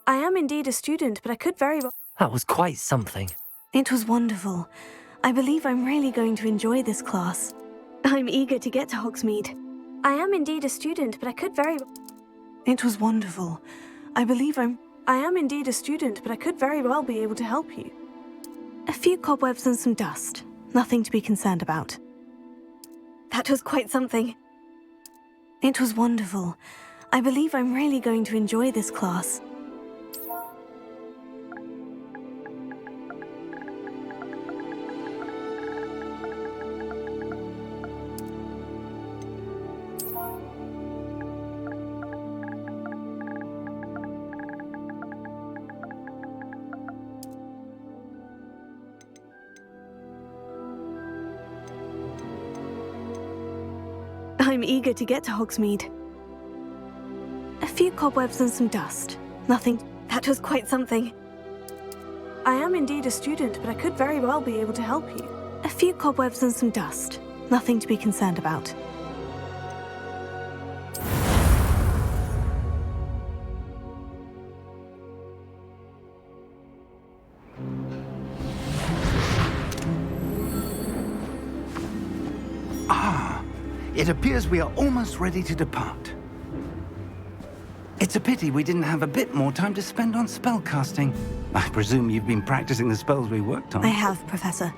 I am indeed a student, but I could very well... That was quite something. It was wonderful. I believe I'm really going to enjoy this class. I'm eager to get to Hogsmeade. I am indeed a student, but I could very well... It was wonderful. I am indeed a student, but I could very well be able to help you. A few cobwebs and some dust. Nothing to be concerned about. That was quite something. It was wonderful. I believe I'm really going to enjoy this class. I'm eager to get to Hogsmeade. A few cobwebs and some dust. Nothing. That was quite something. I am indeed a student, but I could very well be able to help you. A few cobwebs and some dust. Nothing to be concerned about. It appears we are almost ready to depart. It's a pity we didn't have a bit more time to spend on spellcasting. I presume you've been practicing the spells we worked on. I have, Professor.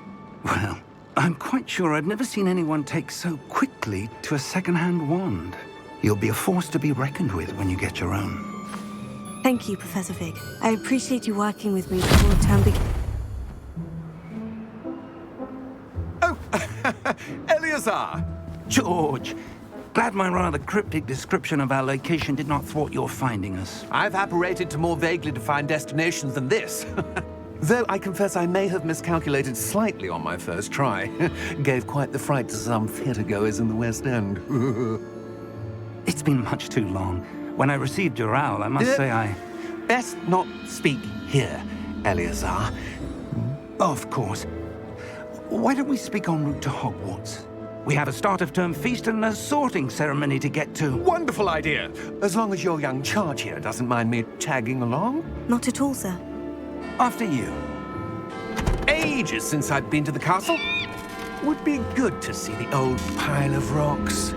Well, I'm quite sure I've never seen anyone take so quickly to a second-hand wand. You'll be a force to be reckoned with when you get your own. Thank you, Professor Fig. I appreciate you working with me before the term begins. Oh, Eleazar! George, glad my rather cryptic description of our location did not thwart your finding us. I've apparated to more vaguely defined destinations than this. Though I confess I may have miscalculated slightly on my first try. Gave quite the fright to some theatre-goers in the West End. It's been much too long. When I received your owl, I must say I... Best not speak here, Eleazar. Of course. Why don't we speak en route to Hogwarts? We have a start-of-term feast and a sorting ceremony to get to. Wonderful idea! As long as your young charge here doesn't mind me tagging along. Not at all, sir. After you. Ages since I've been to the castle. Would be good to see the old pile of rocks.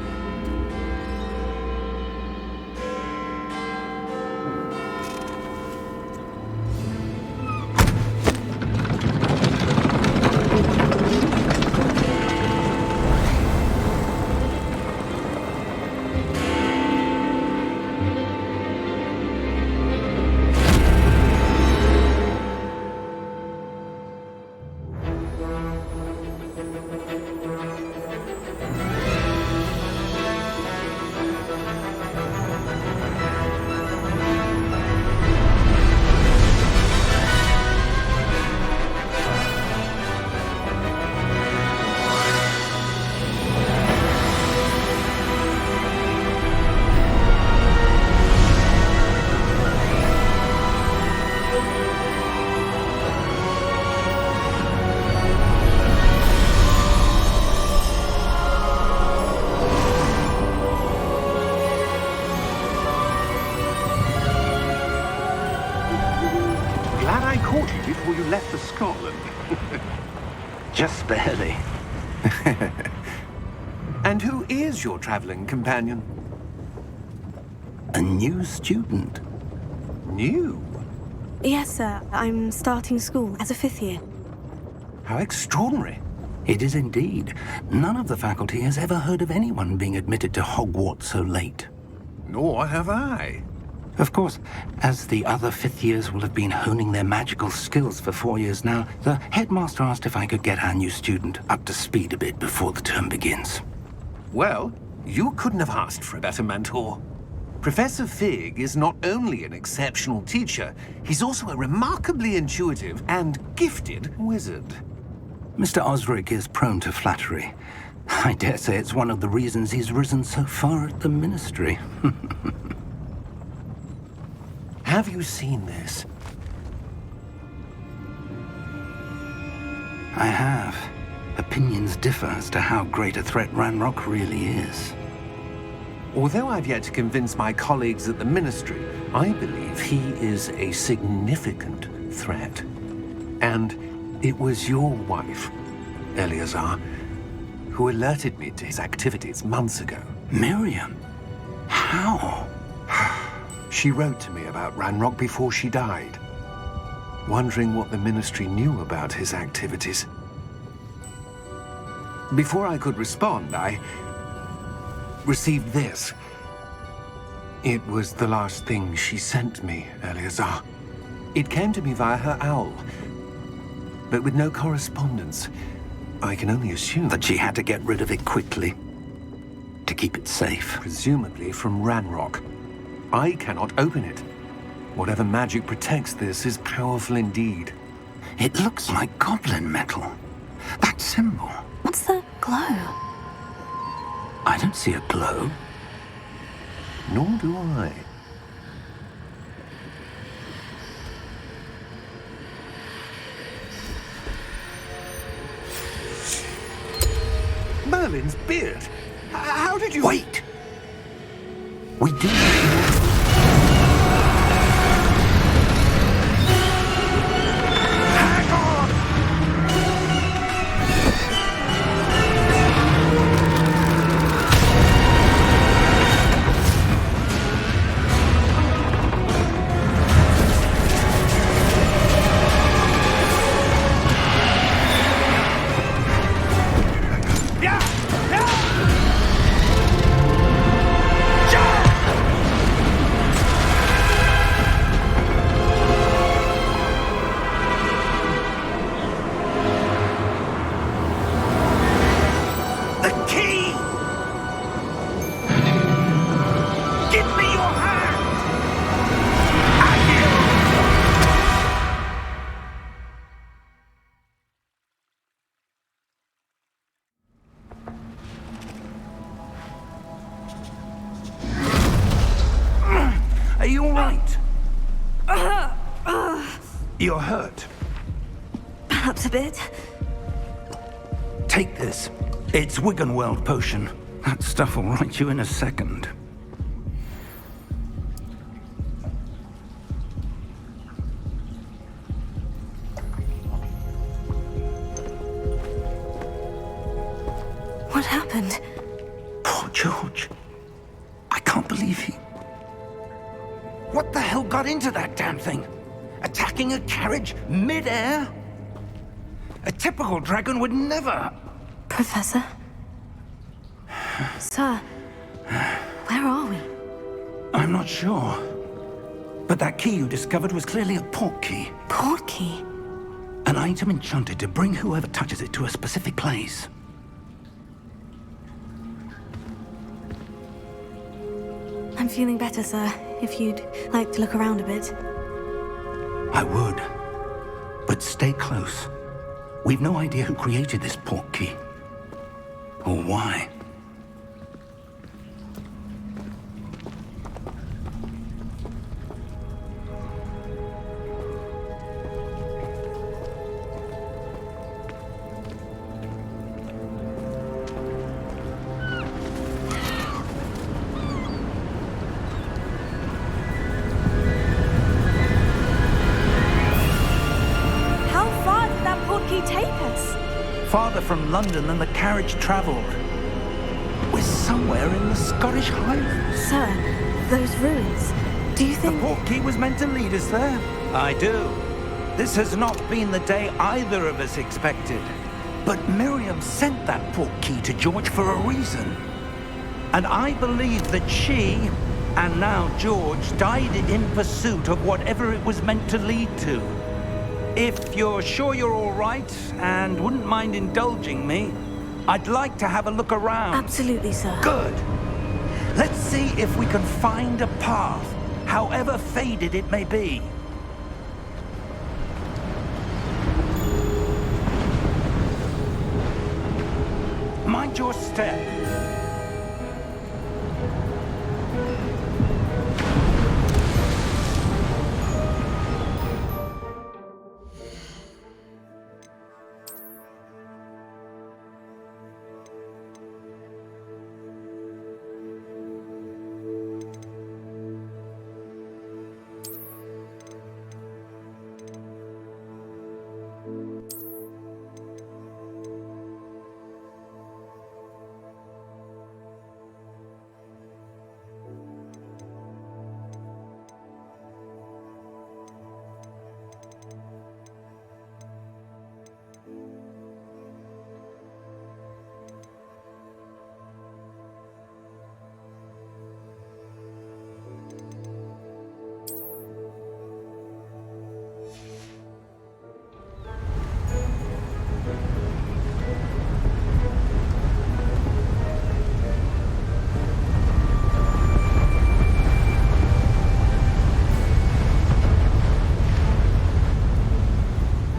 Before you left for Scotland. Just barely. And who is your traveling companion? A new student. New? Yes, sir. I'm starting school as a 5th year. How extraordinary. It is indeed. None of the faculty has ever heard of anyone being admitted to Hogwarts so late. Nor have I. Of course, as the other 5th years will have been honing their magical skills for 4 years now, the headmaster asked if I could get our new student up to speed a bit before the term begins. Well, you couldn't have asked for a better mentor. Professor Fig is not only an exceptional teacher, he's also a remarkably intuitive and gifted wizard. Mr. Osric is prone to flattery. I dare say it's one of the reasons he's risen so far at the ministry. Have you seen this? I have. Opinions differ as to how great a threat Ranrock really is. Although I've yet to convince my colleagues at the Ministry, I believe he is a significant threat. And it was your wife, Eleazar, who alerted me to his activities months ago. Miriam? How? She wrote to me about Ranrock before she died, wondering what the Ministry knew about his activities. Before I could respond, I received this. It was the last thing she sent me, Eleazar. It came to me via her owl, but with no correspondence. I can only assume That she had to get rid of it quickly, to keep it safe. presumably from Ranrock. I cannot open it. Whatever magic protects this is powerful indeed. It looks like goblin metal. That symbol. What's the glow? I don't see a glow. Nor do I. Merlin's beard. How did you... Wait! We do... Hang on! Are you all right? You're hurt. Perhaps a bit. Take this. It's Wiggenweld potion. That stuff will right you in a second. What happened? Poor George. I can't believe he... What the hell got into that damn thing? Attacking a carriage mid-air? A typical dragon would never... Professor? Sir, where are we? I'm not sure. But that key you discovered was clearly a port key. Port key? An item enchanted to bring whoever touches it to a specific place. I'm feeling better, sir. If you'd like to look around a bit. I would. But stay close. We've no idea who created this port key. Or why. Farther from London than the carriage travelled. We're somewhere in the Scottish Highlands. Sir, those ruins. Do you think... The port key was meant to lead us there? I do. This has not been the day either of us expected. But Miriam sent that port key to George for a reason. And I believe that she, and now George, died in pursuit of whatever it was meant to lead to. If you're sure you're all right and wouldn't mind indulging me, I'd like to have a look around. Absolutely, sir. Good. Let's see if we can find a path, however faded it may be. Mind your step.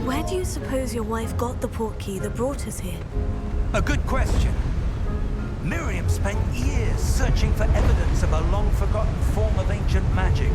Where do you suppose your wife got the port key that brought us here? A good question. Miriam spent years searching for evidence of a long-forgotten form of ancient magic.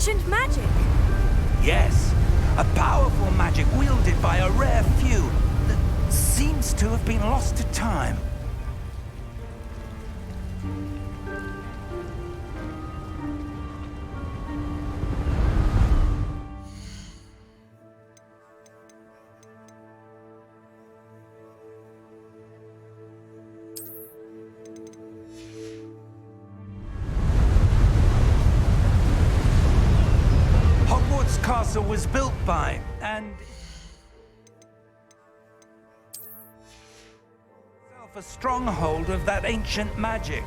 Ancient magic? Yes, a powerful magic wielded by a rare few that seems to have been lost to time. Hogwarts Castle was built by, and a stronghold of that ancient magic.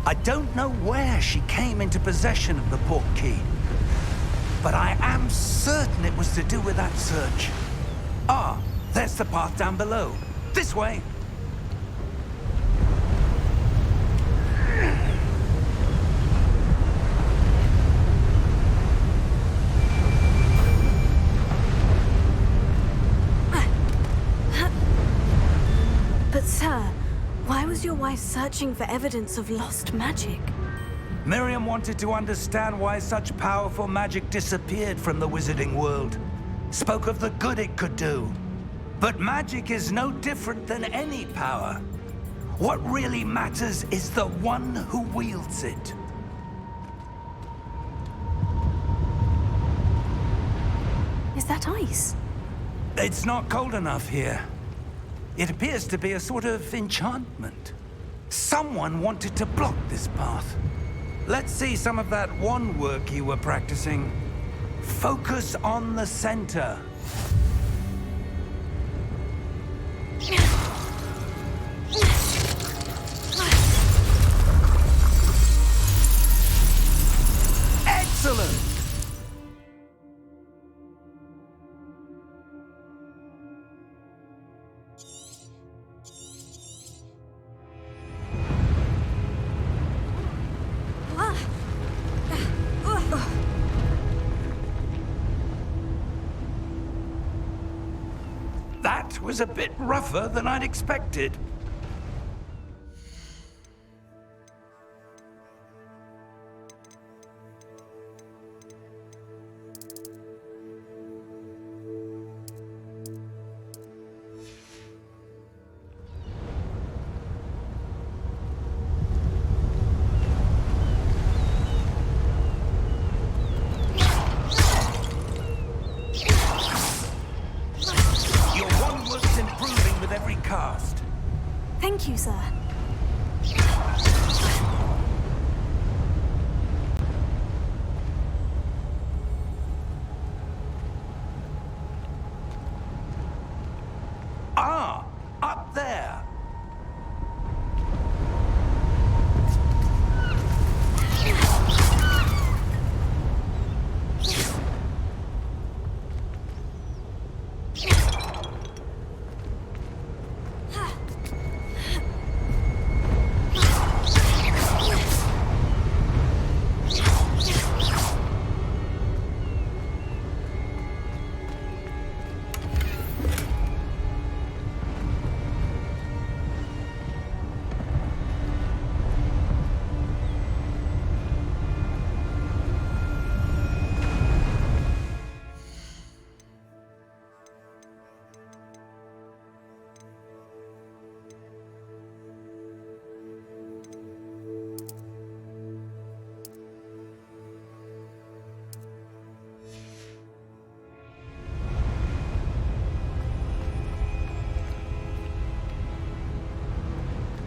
I don't know where she came into possession of the portkey, but I am certain it was to do with that search. Ah, there's the path down below. This way. But sir, why was your wife searching for evidence of lost magic? Miriam wanted to understand why such powerful magic disappeared from the wizarding world. Spoke of the good it could do. But magic is no different than any power. What really matters is the one who wields it. Is that ice? It's not cold enough here. It appears to be a sort of enchantment. Someone wanted to block this path. Let's see some of that wand work you were practicing. Focus on the center. Excellent! That was a bit rougher than I'd expected. Thank you, sir. Ah, up there.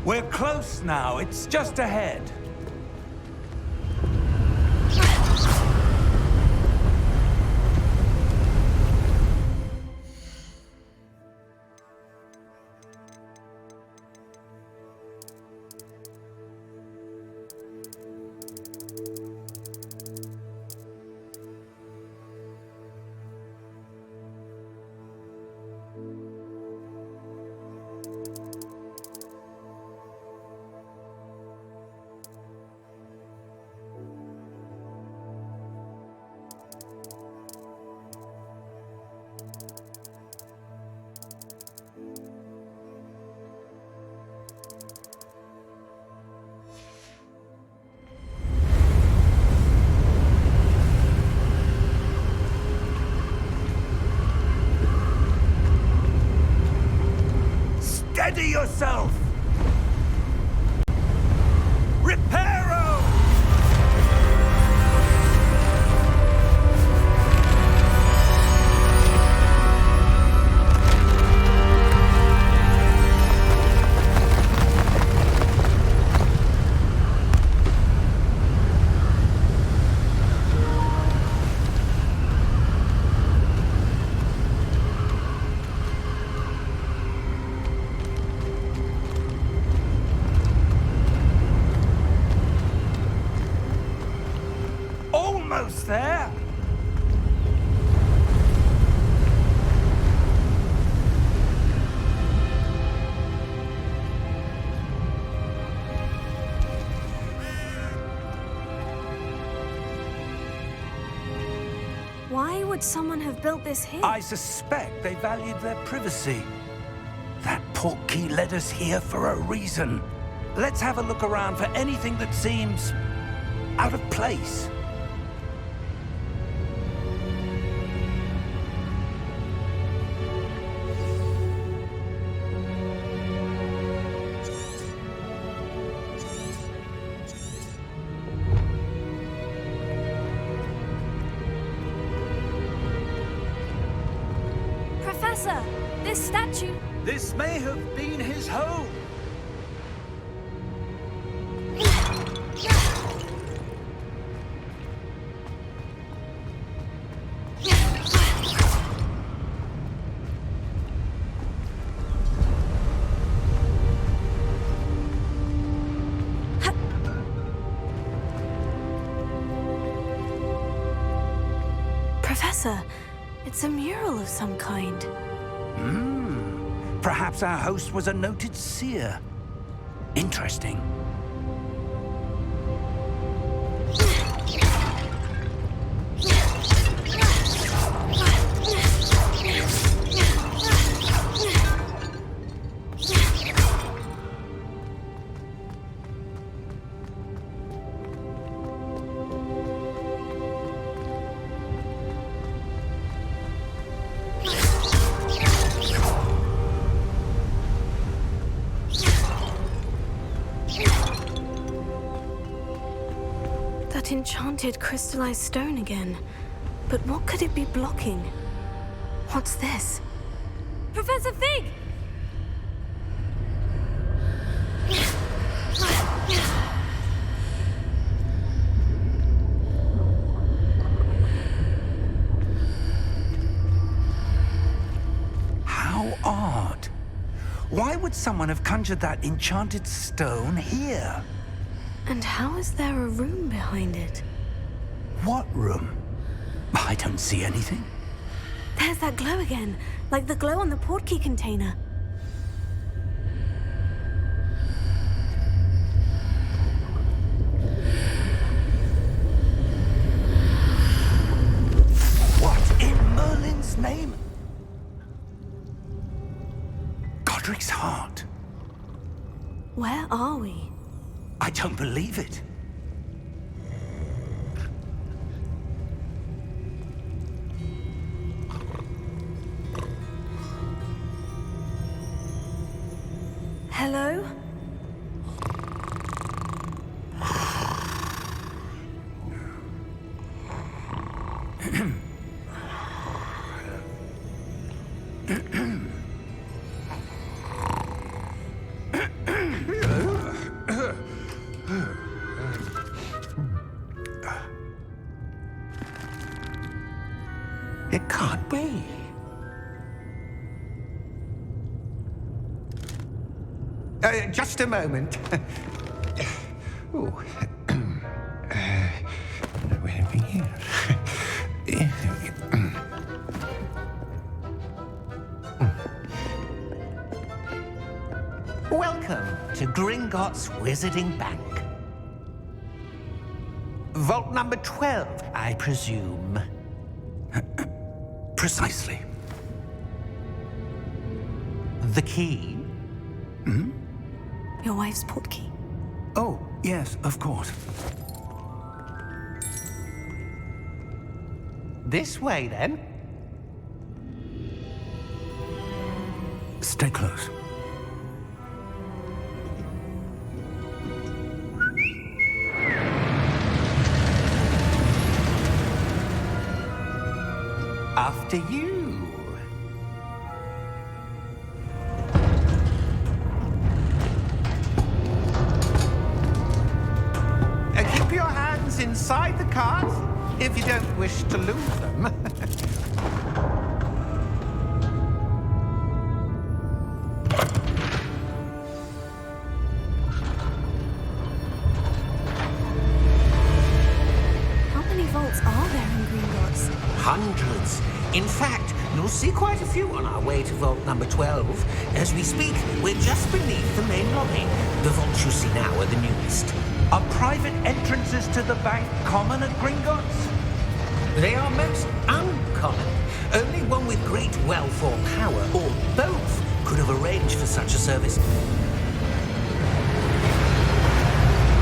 We're close now. It's just ahead. almost there. Why would someone have built this here? I suspect they valued their privacy. That portkey led us here for a reason. Let's have a look around for anything that seems out of place. Professor, this statue... This may have been his home. Professor, it's a mural of some kind. Perhaps our host was a noted seer. Interesting. That enchanted crystallized stone again. But what could it be blocking? What's this? Professor Fig! How odd. Why would someone have conjured that enchanted stone here? And how is there a room behind it? What room? I don't see anything. There's that glow again, like the glow on the portkey container. What in Merlin's name? Godric's heart. Where are we? I don't believe it. Hello? It can't be. Just a moment. Oh. Where are we here? Welcome to Gringotts Wizarding Bank. Vault number 12, I presume. Precisely. The key? Your wife's portkey. Oh, yes, of course. This way, then. Stay close. After you. Keep your hands inside the cart if you don't wish to lose them. How many vaults are there in Gringotts? Hundreds. In fact, you'll see quite a few on our way to vault number 12. As we speak, we're just beneath the main lobby. The vaults you see now are the newest. Are private entrances to the bank common at Gringotts? They are most uncommon. Only one with great wealth or power, or both, could have arranged for such a service.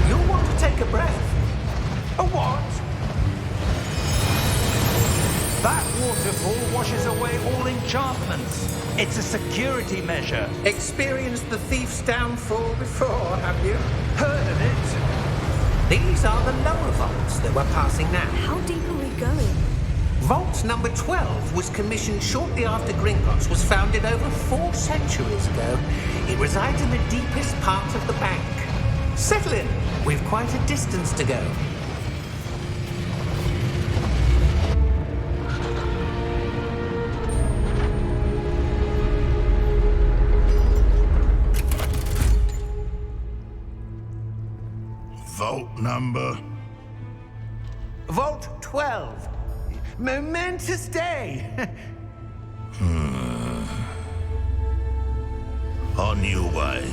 You'll want to take a breath. A what? That waterfall washes away all enchantments. It's a security measure. Experienced the thief's downfall before, have you? Heard of it? These are the lower vaults that we're passing now. How deep are we going? Vault number 12 was commissioned shortly after Gringotts was founded over 4 centuries ago. It resides in the deepest part of the bank. Settle in. We've quite a distance to go. Vault number? Vault 12. Momentous day. On your way.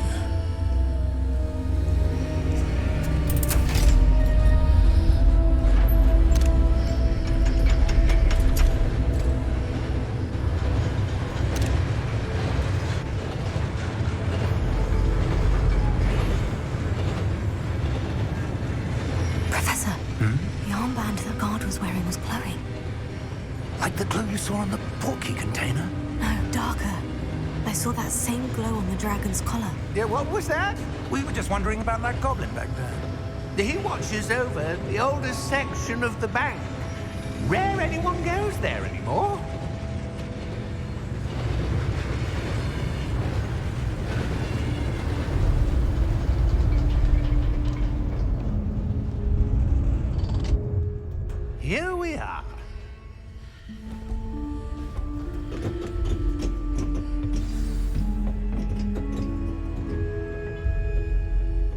Professor, the armband the guard was wearing was glowing. Like the glow you saw on the portkey container? No, darker. I saw that same glow on the dragon's collar. Yeah, what was that? We were just wondering about that goblin back there. He watches over the oldest section of the bank. Rare anyone goes there anymore. Here we are.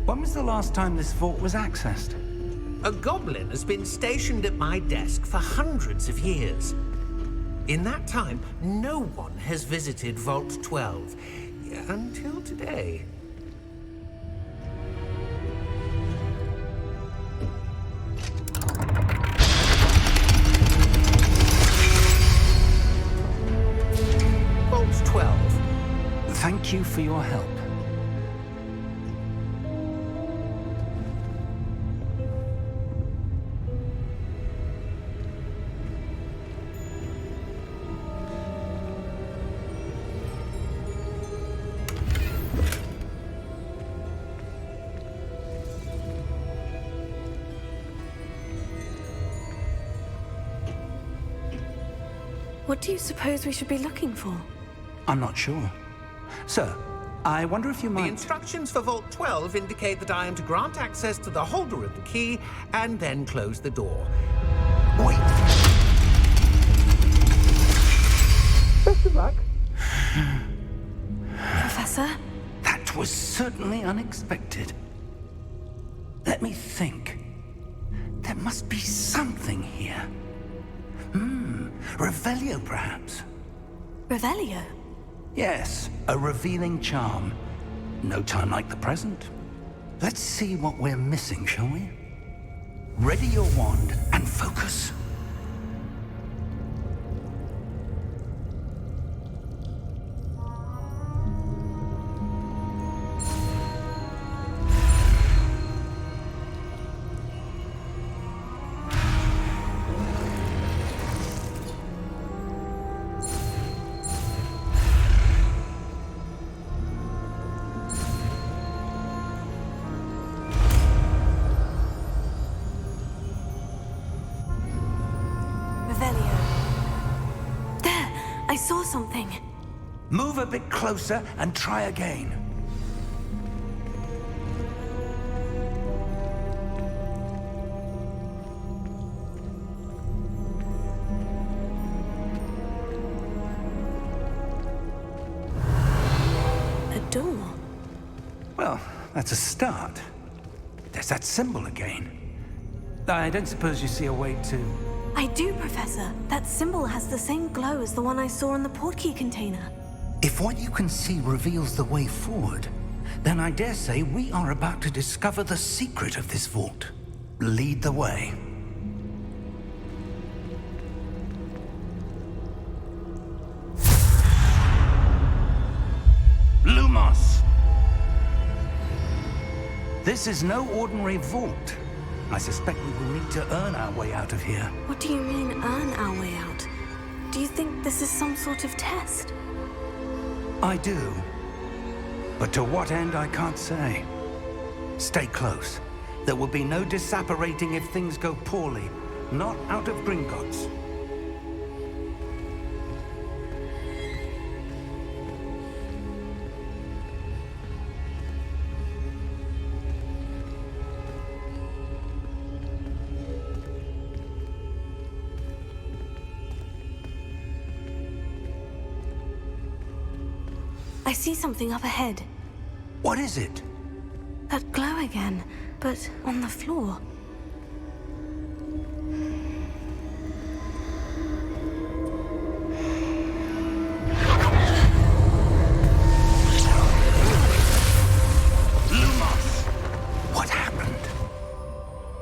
When was the last time this vault was accessed? A goblin has been stationed at my desk for hundreds of years. In that time, no one has visited Vault 12 until today. Vault 12. Thank you for your help. What do you suppose we should be looking for? I'm not sure. Sir, I wonder if you The might... instructions for Vault 12 indicate that I am to grant access to the holder of the key and then close the door. Wait. Best of luck. Professor? That was certainly unexpected. Let me think. There must be something here. Revelio, perhaps? Revelio? Yes, a revealing charm. No time like the present. Let's see what we're missing, shall we? Ready your wand and focus. I saw something. Move a bit closer and try again. A door. Well, that's a start. There's that symbol again. I don't suppose you see a way to... I do, Professor. That symbol has the same glow as the one I saw in the portkey container. If what you can see reveals the way forward, then I dare say we are about to discover the secret of this vault. Lead the way. Lumos! This is no ordinary vault. I suspect we will need to earn our way out of here. What do you mean, earn our way out? Do you think this is some sort of test? I do. But to what end, I can't say. Stay close. There will be no disapparating if things go poorly. Not out of Gringotts. I see something up ahead. What is it? That glow again, but on the floor. Lumos! What happened?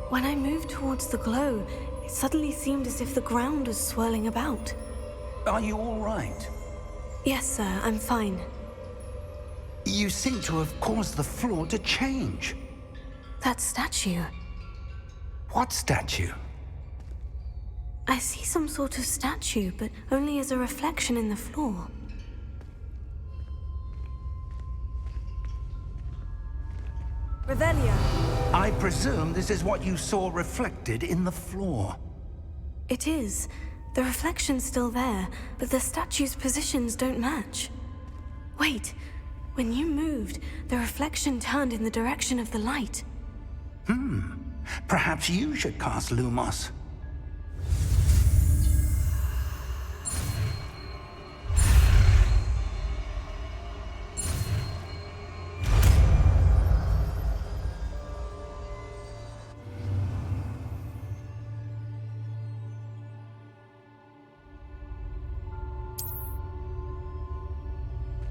When I moved towards the glow, it suddenly seemed as if the ground was swirling about. Are you all right? Yes, sir, I'm fine. You seem to have caused the floor to change. That statue. What statue? I see some sort of statue, but only as a reflection in the floor. Revelio. I presume this is what you saw reflected in the floor. It is. The reflection's still there, but the statue's positions don't match. Wait. When you moved, the reflection turned in the direction of the light. Perhaps you should cast Lumos.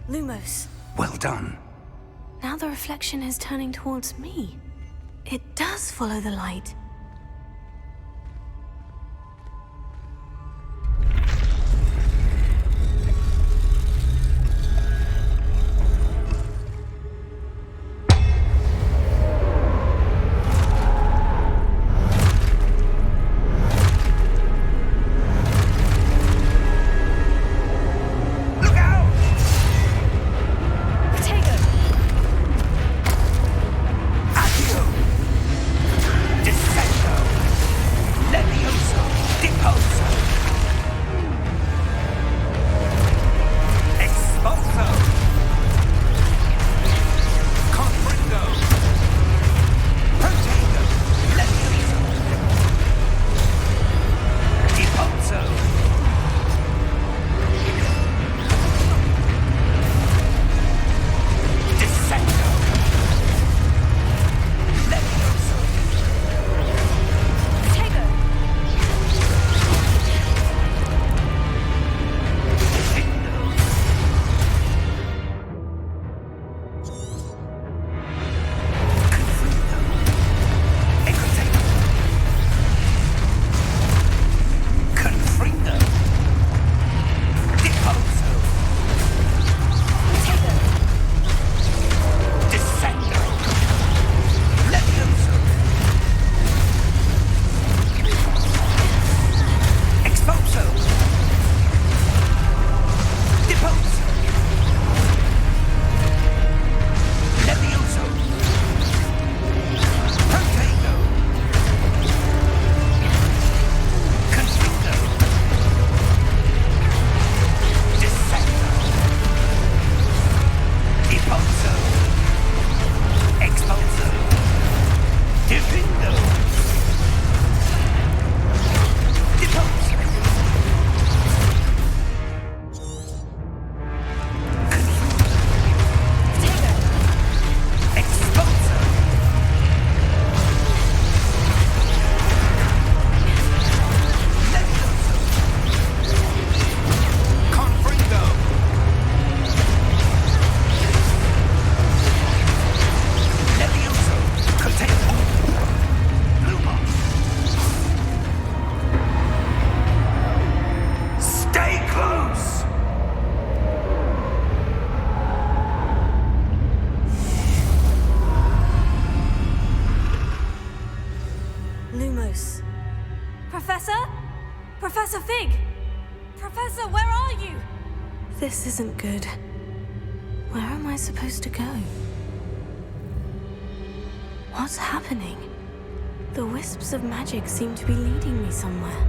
Lumos. Well done. Now the reflection is turning towards me. It does follow the light. Descend! Professor? Professor Fig! Professor, where are you? This isn't good. Where am I supposed to go? What's happening? The wisps of magic seem to be leading me somewhere.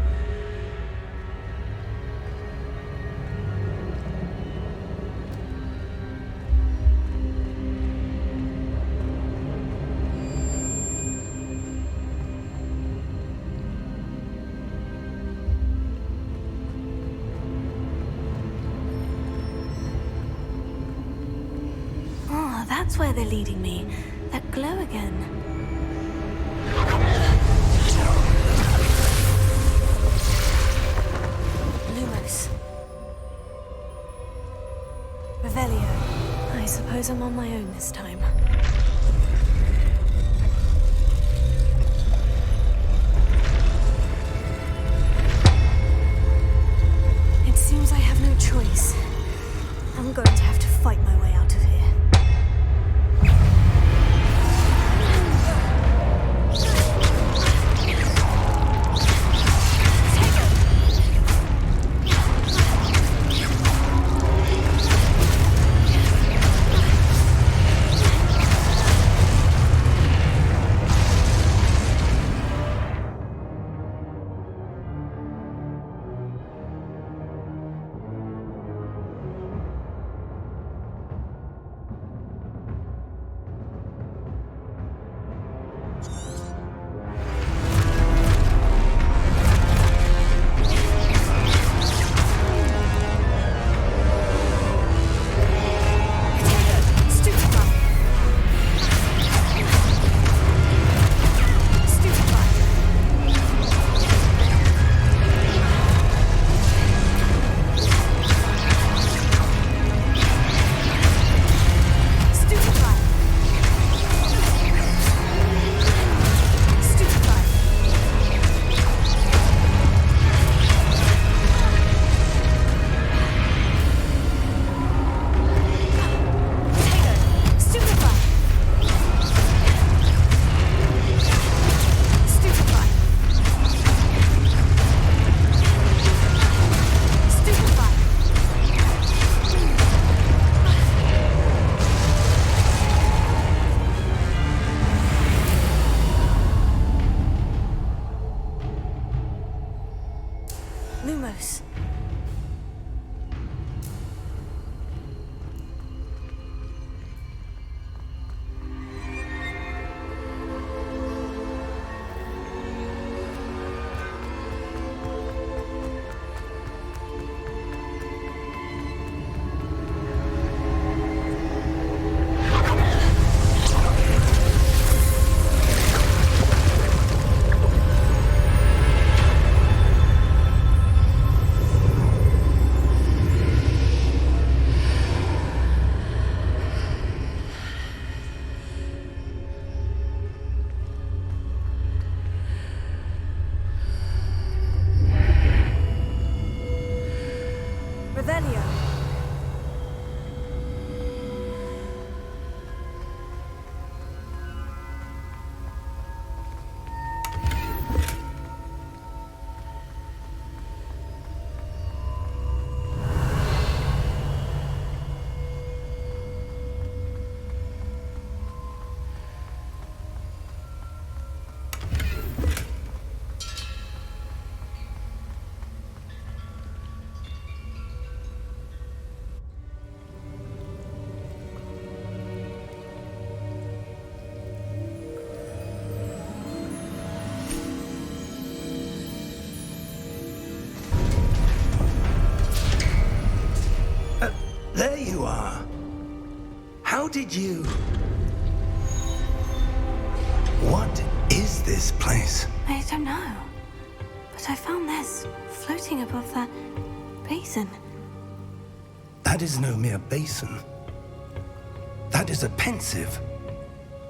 Oh, that's where they're leading me. That glow again. Lumos. Revelio. I suppose I'm on my own this time. It seems I have no choice. I'm going to have to fight my way out of here. Lumos. Revelio. There you are. How did you... What is this place? I don't know. But I found this floating above that basin. That is no mere basin. That is a pensive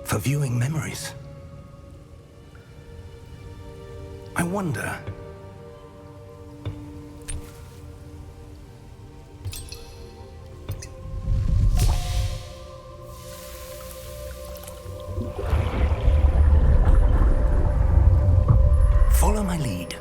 for viewing memories. I wonder... Follow my lead.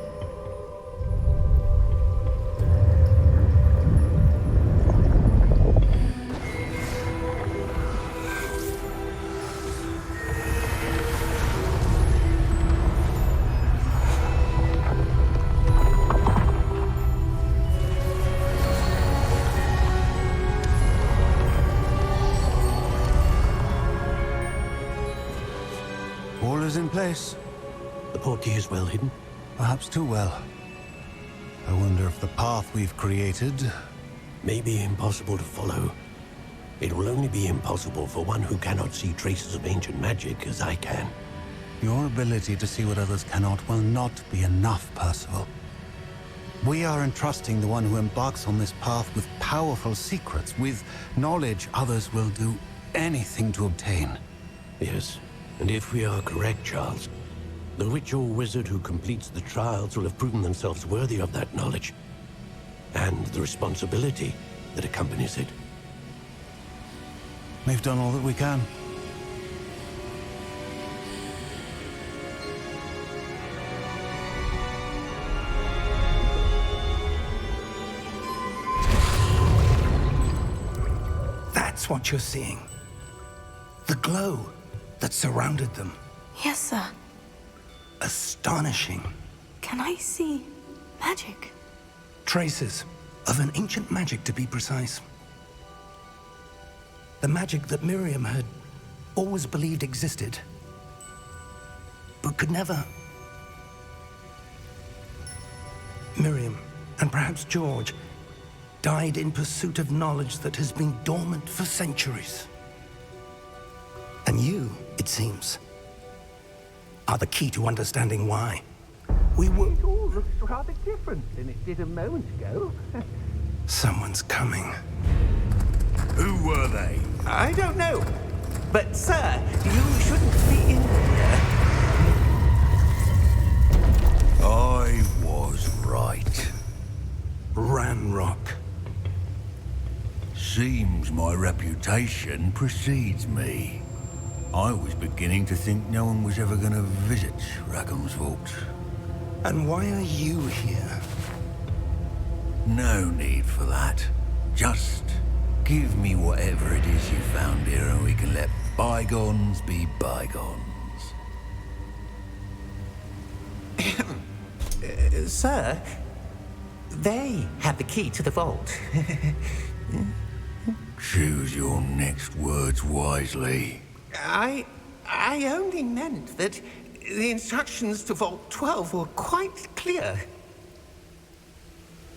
is in place. The portkey is well hidden. Perhaps too well. I wonder if the path we've created... May be impossible to follow. It will only be impossible for one who cannot see traces of ancient magic as I can. Your ability to see what others cannot will not be enough, Percival. We are entrusting the one who embarks on this path with powerful secrets, with knowledge others will do anything to obtain. Yes, and if we are correct, Charles, the witch or wizard who completes the trials will have proven themselves worthy of that knowledge, and the responsibility that accompanies it. We've done all that we can. That's what you're seeing. The glow that surrounded them. Yes, sir. Astonishing. Can I see magic? Traces of an ancient magic, to be precise. The magic that Miriam had always believed existed, but could never. Miriam, and perhaps George, died in pursuit of knowledge that has been dormant for centuries. And you, it seems, are the key to understanding why. We were... It all looks rather different than it did a moment ago. Someone's coming. Who were they? I don't know. But, sir, you shouldn't be in here. I was right. Ranrock. Seems my reputation precedes me. I was beginning to think no one was ever going to visit Rackham's vault. And why are you here? No need for that. Just give me whatever it is you found here and we can let bygones be bygones. Sir, they have the key to the vault. Choose your next words wisely. I only meant that the instructions to Vault 12 were quite clear.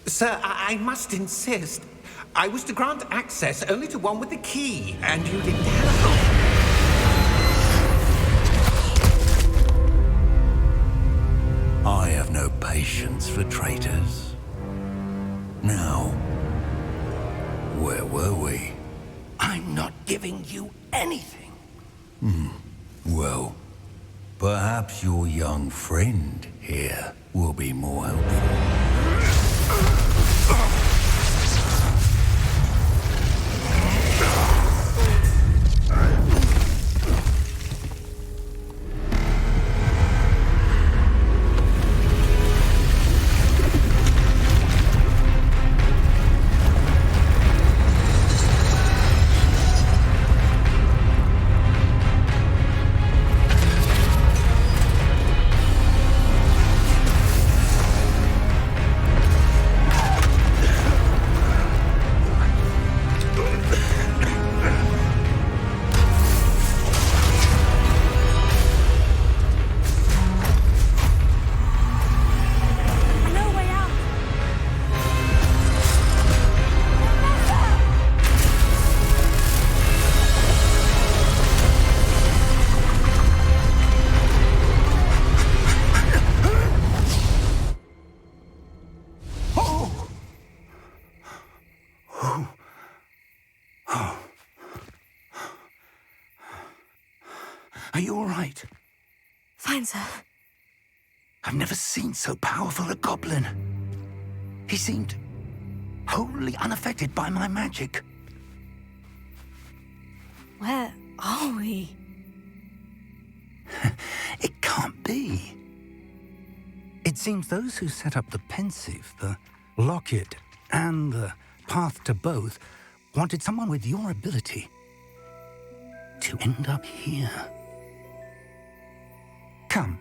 Sir, I must insist. I was to grant access only to one with the key, and you didn't have... I have no patience for traitors. Now, where were we? I'm not giving you anything. Well, perhaps your young friend here will be more helpful. Are you all right? Fine, sir. I've never seen so powerful a goblin. He seemed wholly unaffected by my magic. Where are we? It can't be. It seems those who set up the pensive, the locket, and the path to both wanted someone with your ability to end up here. Come.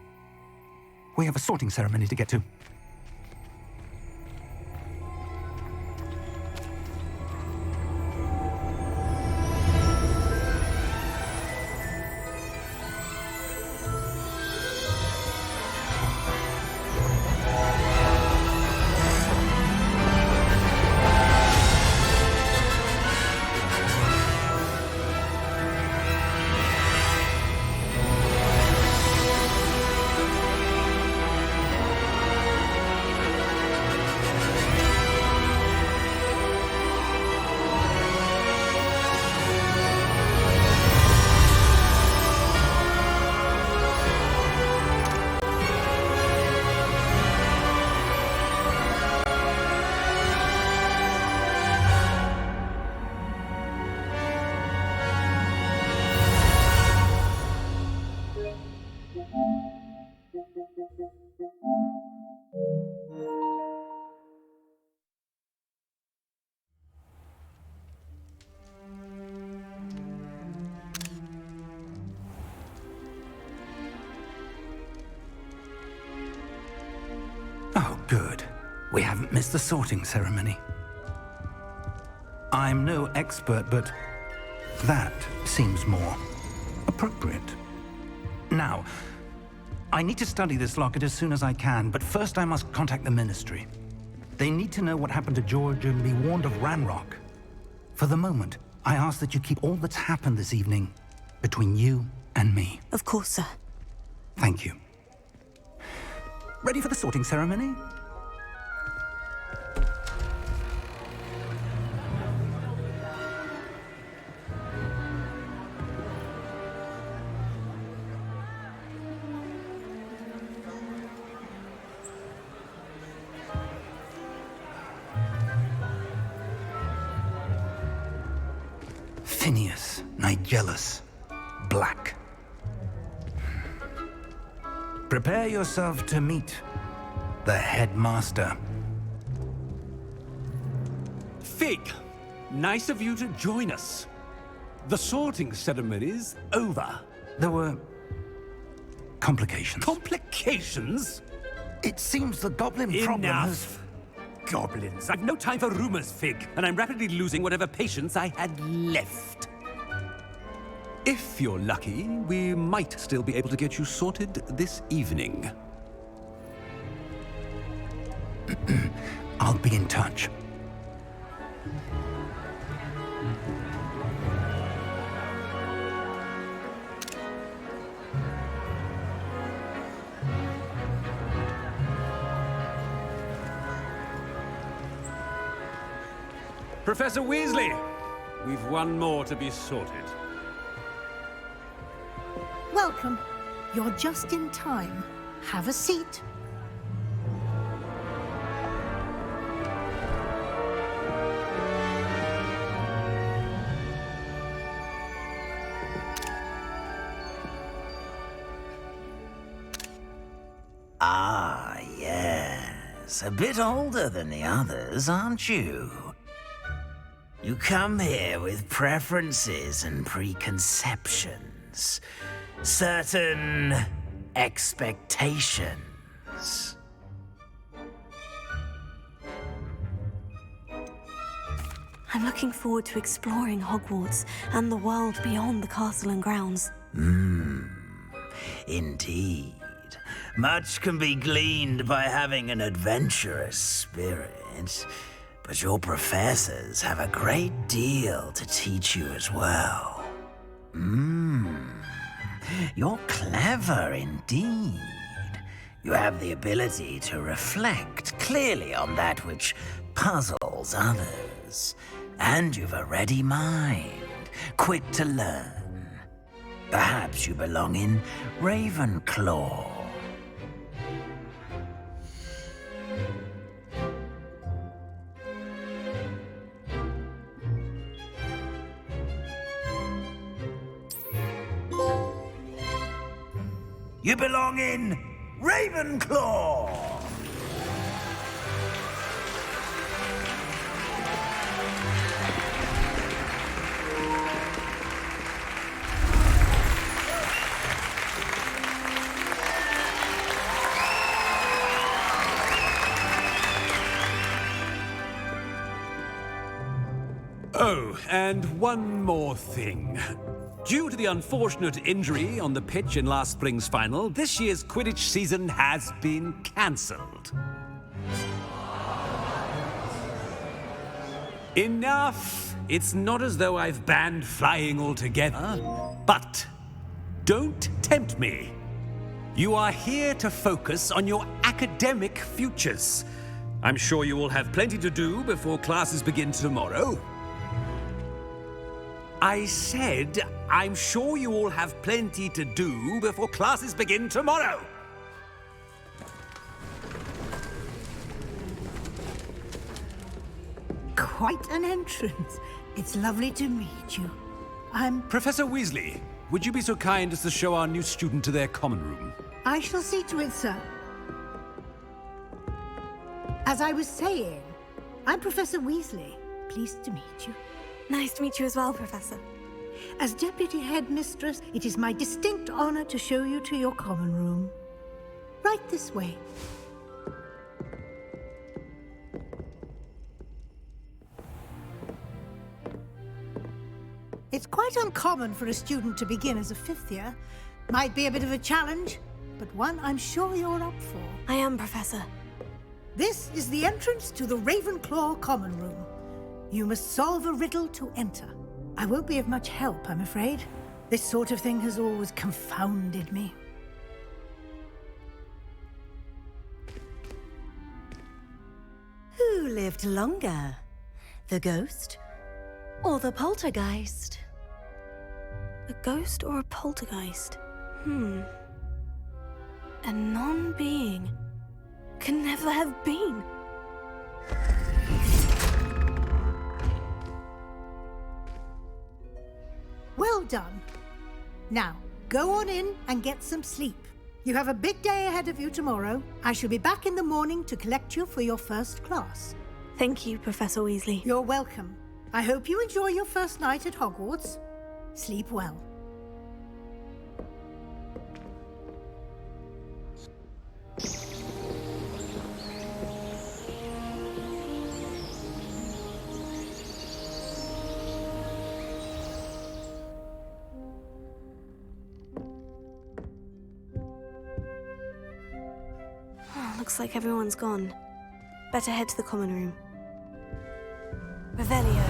We have a sorting ceremony to get to. We haven't missed the sorting ceremony. I'm no expert, but that seems more appropriate. Now, I need to study this locket as soon as I can, but first I must contact the Ministry. They need to know what happened to George and be warned of Ranrock. For the moment, I ask that you keep all that's happened this evening between you and me. Of course, sir. Thank you. Ready for the sorting ceremony? Phineas, Nigellus, Black. Prepare yourself to meet the headmaster. Fig, nice of you to join us. The sorting ceremony's over. There were complications. Complications? It seems the goblin problem has... Enough! Goblins. I've no time for rumors, Fig, and I'm rapidly losing whatever patience I had left. If you're lucky, we might still be able to get you sorted this evening. I'll be in touch. Professor Weasley, we've one more to be sorted. Welcome. You're just in time. Have a seat. Ah, yes. A bit older than the others, aren't you? You come here with preferences and preconceptions. Certain expectations. I'm looking forward to exploring Hogwarts and the world beyond the castle and grounds. Indeed. Much can be gleaned by having an adventurous spirit, but your professors have a great deal to teach you as well. You're clever indeed. You have the ability to reflect clearly on that which puzzles others. And you've a ready mind, quick to learn. Perhaps you belong in Ravenclaw. You belong in Ravenclaw! Oh, and one more thing. Due to the unfortunate injury on the pitch in last spring's final, this year's Quidditch season has been cancelled. Enough! It's not as though I've banned flying altogether, but don't tempt me. You are here to focus on your academic futures. I'm sure you will have plenty to do before classes begin tomorrow. I said, I'm sure you all have plenty to do before classes begin tomorrow. Quite an entrance. It's lovely to meet you. I'm... Professor Weasley, would you be so kind as to show our new student to their common room? I shall see to it, sir. As I was saying, I'm Professor Weasley. Pleased to meet you. Nice to meet you as well, Professor. As Deputy Headmistress, it is my distinct honor to show you to your common room. Right this way. It's quite uncommon for a student to begin as a fifth year. Might be a bit of a challenge, but one I'm sure you're up for. I am, Professor. This is the entrance to the Ravenclaw Common Room. You must solve a riddle to enter. I won't be of much help, I'm afraid. This sort of thing has always confounded me. Who lived longer? The ghost or the poltergeist? A ghost or a poltergeist? A non-being can never have been. Well done. Now, go on in and get some sleep. You have a big day ahead of you tomorrow. I shall be back in the morning to collect you for your first class. Thank you, Professor Weasley. You're welcome. I hope you enjoy your first night at Hogwarts. Sleep well. Looks like everyone's gone. Better head to the common room. Revelio.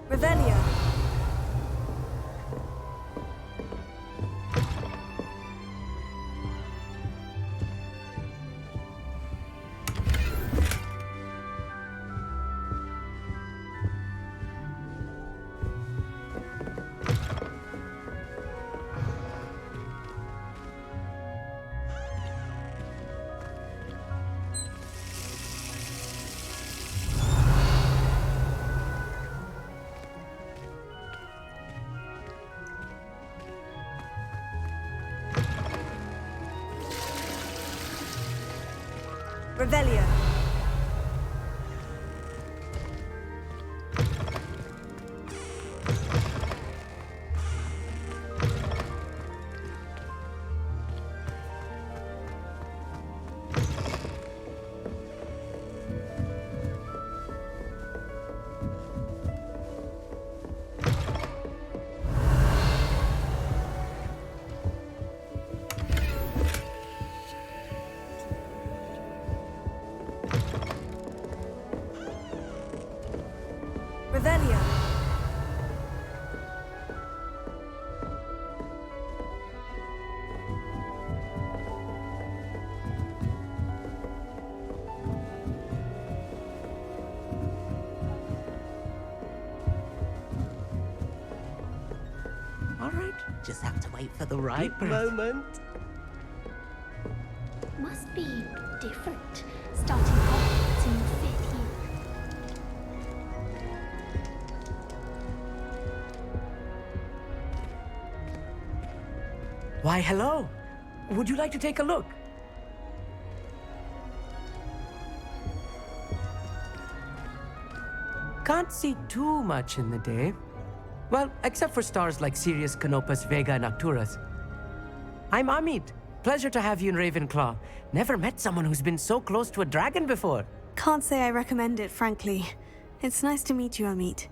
Revelio. Revelio. Revelio. All right, just have to wait for the right moment. Must be different, starting Hogwarts in the 5th year. Why, hello. Would you like to take a look? Can't see too much in the day. Well, except for stars like Sirius, Canopus, Vega, and Arcturus. I'm Amit. Pleasure to have you in Ravenclaw. Never met someone who's been so close to a dragon before. Can't say I recommend it, frankly. It's nice to meet you, Amit.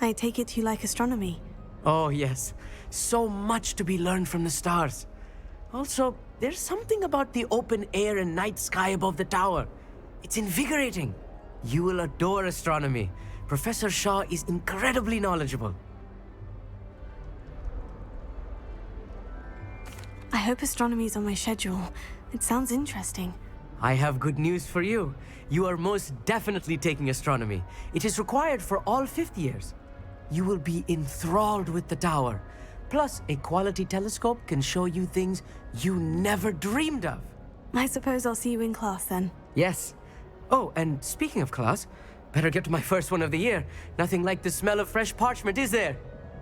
I take it you like astronomy. Oh, yes. So much to be learned from the stars. Also, there's something about the open air and night sky above the tower. It's invigorating. You will adore astronomy. Professor Shaw is incredibly knowledgeable. I hope astronomy's on my schedule. It sounds interesting. I have good news for you. You are most definitely taking astronomy. It is required for all 5th years. You will be enthralled with the tower. Plus, a quality telescope can show you things you never dreamed of. I suppose I'll see you in class then. Yes, Oh, and speaking of class, better get to my first one of the year. Nothing like the smell of fresh parchment, is there?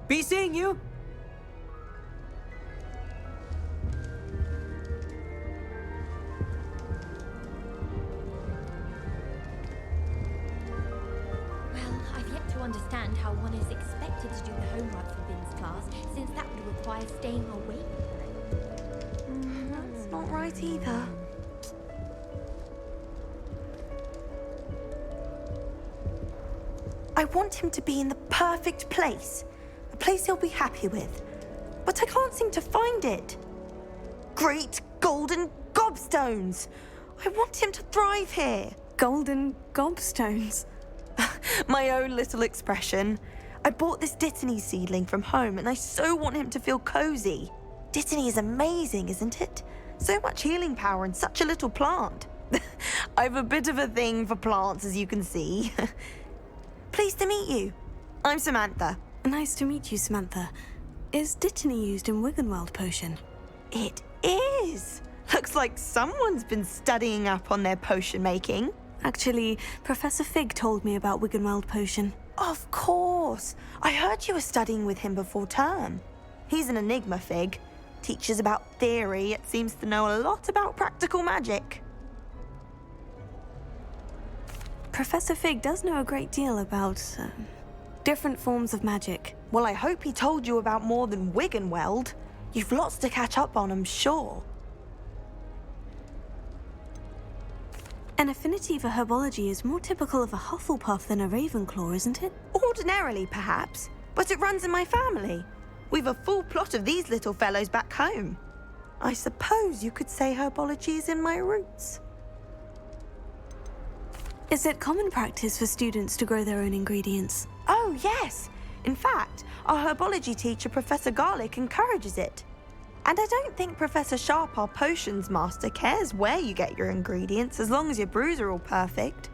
Be seeing you! Well, I've yet to understand how one is expected to do the homework for Vin's class, since that would require staying awake. That's not right either. I want him to be in the perfect place. A place he'll be happy with. But I can't seem to find it. Great golden gobstones! I want him to thrive here. Golden gobstones? My own little expression. I bought this Dittany seedling from home and I so want him to feel cozy. Dittany is amazing, isn't it? So much healing power in such a little plant. I've a bit of a thing for plants, as you can see. Pleased to meet you. I'm Samantha. Nice to meet you, Samantha. Is Dittany used in Wiggenweld potion? It is! Looks like someone's been studying up on their potion making. Actually, Professor Fig told me about Wiggenweld potion. Of course! I heard you were studying with him before term. He's an enigma, Fig. Teaches about theory, yet seems to know a lot about practical magic. Professor Fig does know a great deal about different forms of magic. Well, I hope he told you about more than Wiggenweld. You've lots to catch up on, I'm sure. An affinity for herbology is more typical of a Hufflepuff than a Ravenclaw, isn't it? Ordinarily, perhaps, but it runs in my family. We've a full plot of these little fellows back home. I suppose you could say herbology is in my roots. Is it common practice for students to grow their own ingredients? Oh, yes. In fact, our herbology teacher, Professor Garlick, encourages it. And I don't think Professor Sharp, our potions master, cares where you get your ingredients, as long as your brews are all perfect.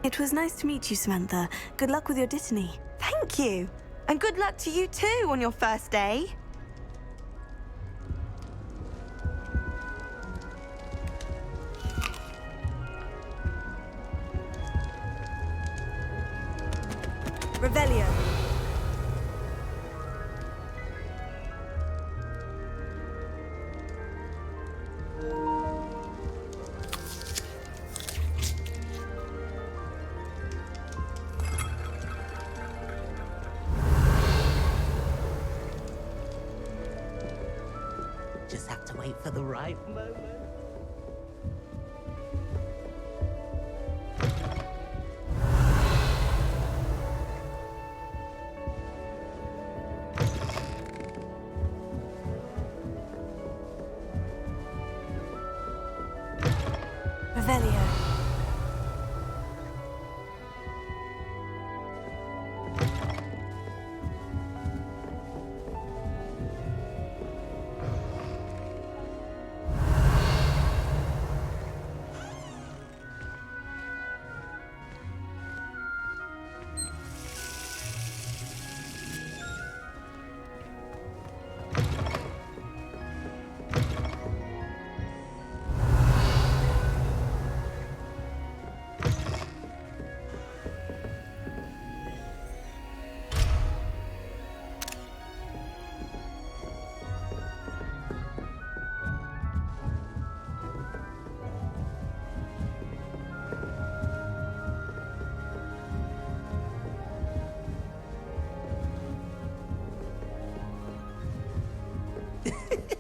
It was nice to meet you, Samantha. Good luck with your Dittany. Thank you. And good luck to you too on your first day. Revelio. Just have to wait for the right moment. Revelio.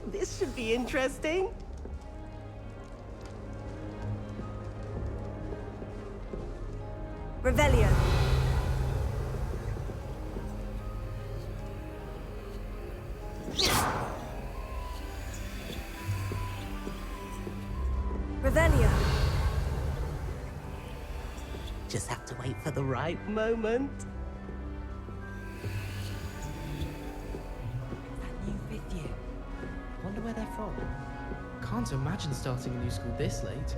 This should be interesting. Revelio. Revelio. Just have to wait for the right moment. That new fifth year. Wonder where they're from. Can't imagine starting a new school this late.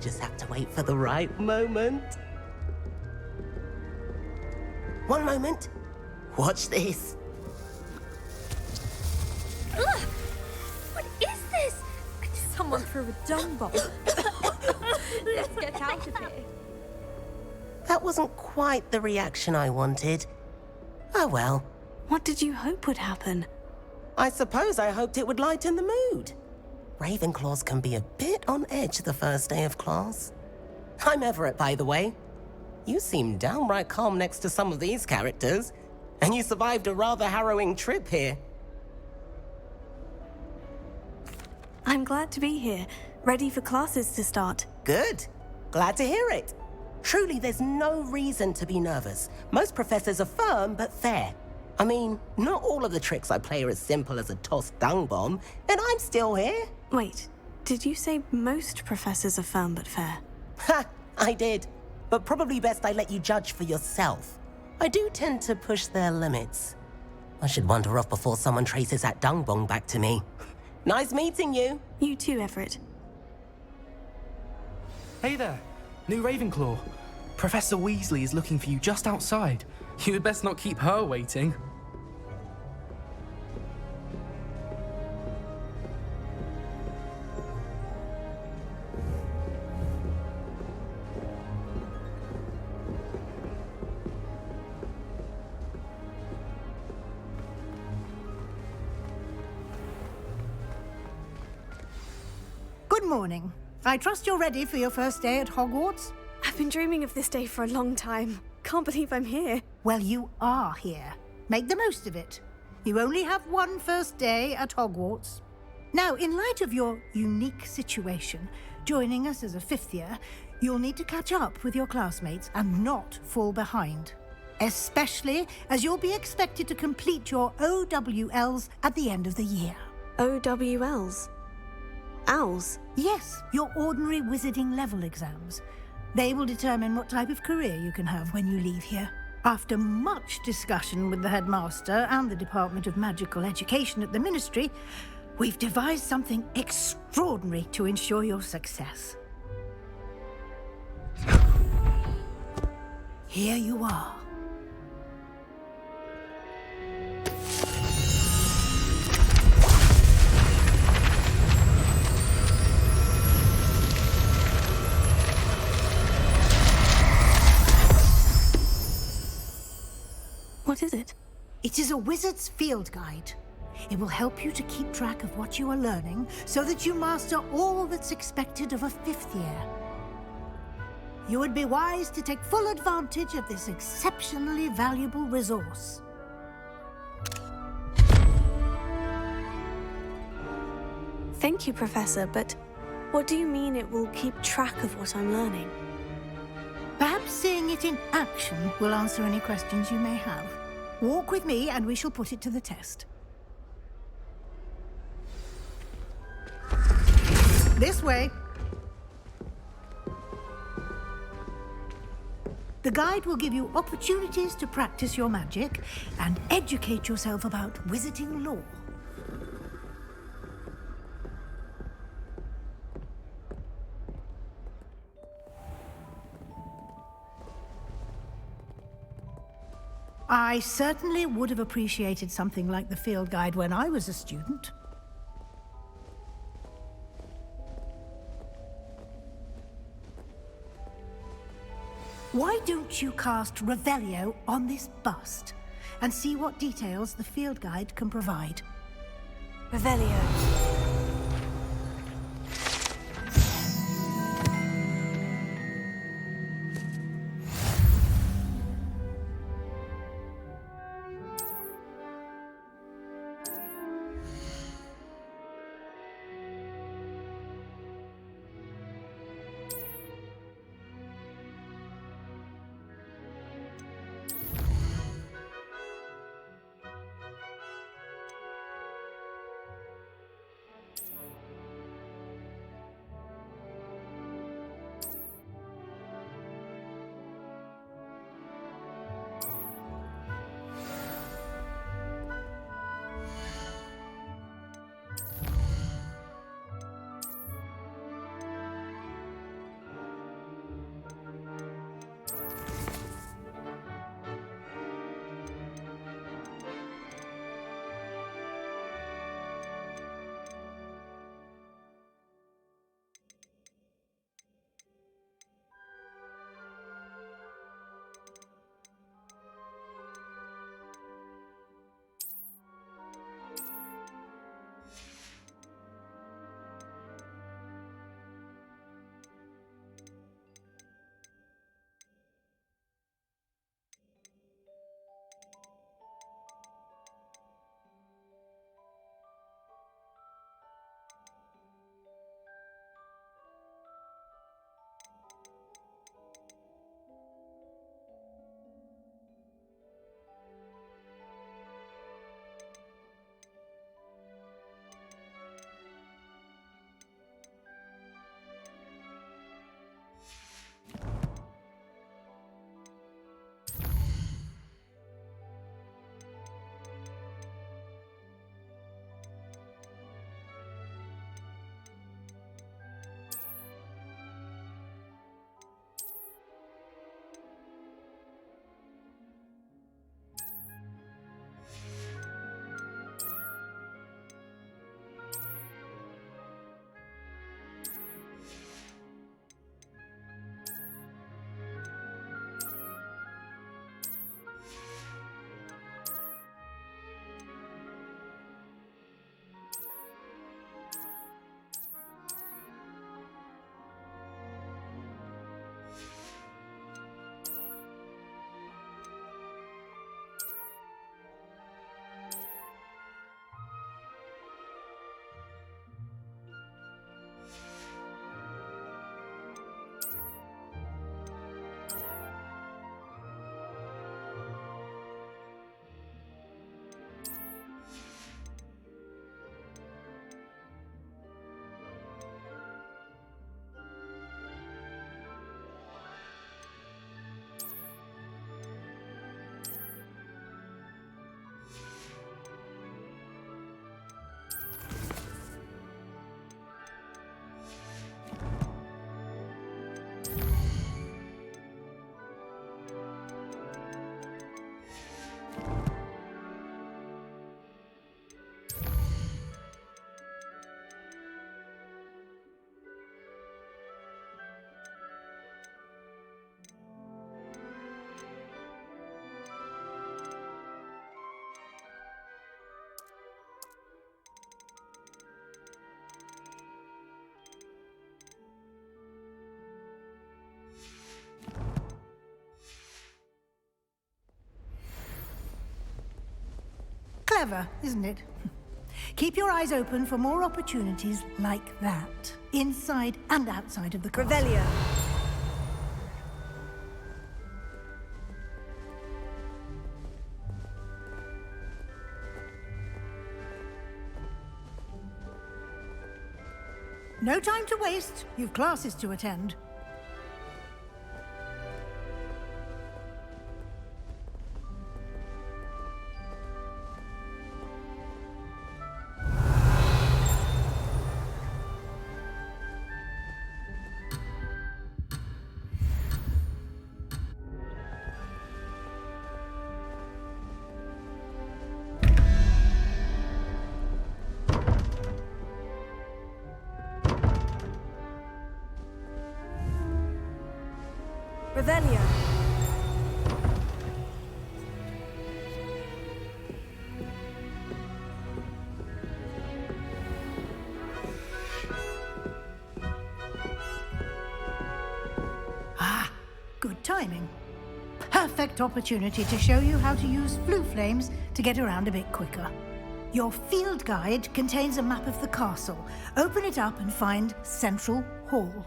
Just have to wait for the right moment. One moment. Watch this. Ugh! What is this? Someone threw a dung bomb. Let's get out of here. That wasn't quite the reaction I wanted. Oh well. What did you hope would happen? I suppose I hoped it would lighten the mood. Ravenclaws can be a bit on edge the first day of class. I'm Everett, by the way. You seem downright calm next to some of these characters, and you survived a rather harrowing trip here. I'm glad to be here, ready for classes to start. Good. Glad to hear it. Truly, there's no reason to be nervous. Most professors are firm but fair. I mean, not all of the tricks I play are as simple as a tossed dung bomb, and I'm still here. Wait, did you say most professors are firm but fair? Ha! I did. But probably best I let you judge for yourself. I do tend to push their limits. I should wander off before someone traces that dung bomb back to me. Nice meeting you. You too, Everett. Hey there, new Ravenclaw. Professor Weasley is looking for you just outside. You had best not keep her waiting. Good morning. I trust you're ready for your first day at Hogwarts? I've been dreaming of this day for a long time. Can't believe I'm here. Well, you are here. Make the most of it. You only have one first day at Hogwarts. Now, in light of your unique situation, joining us as a fifth year, you'll need to catch up with your classmates and not fall behind. Especially as you'll be expected to complete your OWLs at the end of the year. OWLs? Owls? Yes, your ordinary wizarding level exams. They will determine what type of career you can have when you leave here. After much discussion with the headmaster and the Department of Magical Education at the Ministry, we've devised something extraordinary to ensure your success. Here you are. What is it? It is a wizard's field guide. It will help you to keep track of what you are learning so that you master all that's expected of a fifth year. You would be wise to take full advantage of this exceptionally valuable resource. Thank you, Professor, but what do you mean it will keep track of what I'm learning? Perhaps seeing it in action will answer any questions you may have. Walk with me and we shall put it to the test. This way. The guide will give you opportunities to practice your magic and educate yourself about wizarding lore. I certainly would have appreciated something like the field guide when I was a student. Why don't you cast Revelio on this bust and see what details the field guide can provide? Revelio. Clever, isn't it? Keep your eyes open for more opportunities like that, inside and outside of the castle. Revelio. No time to waste. You've classes to attend. Revelio. Ah, good timing. Perfect opportunity to show you how to use flue flames to get around a bit quicker. Your field guide contains a map of the castle. Open it up and find Central Hall.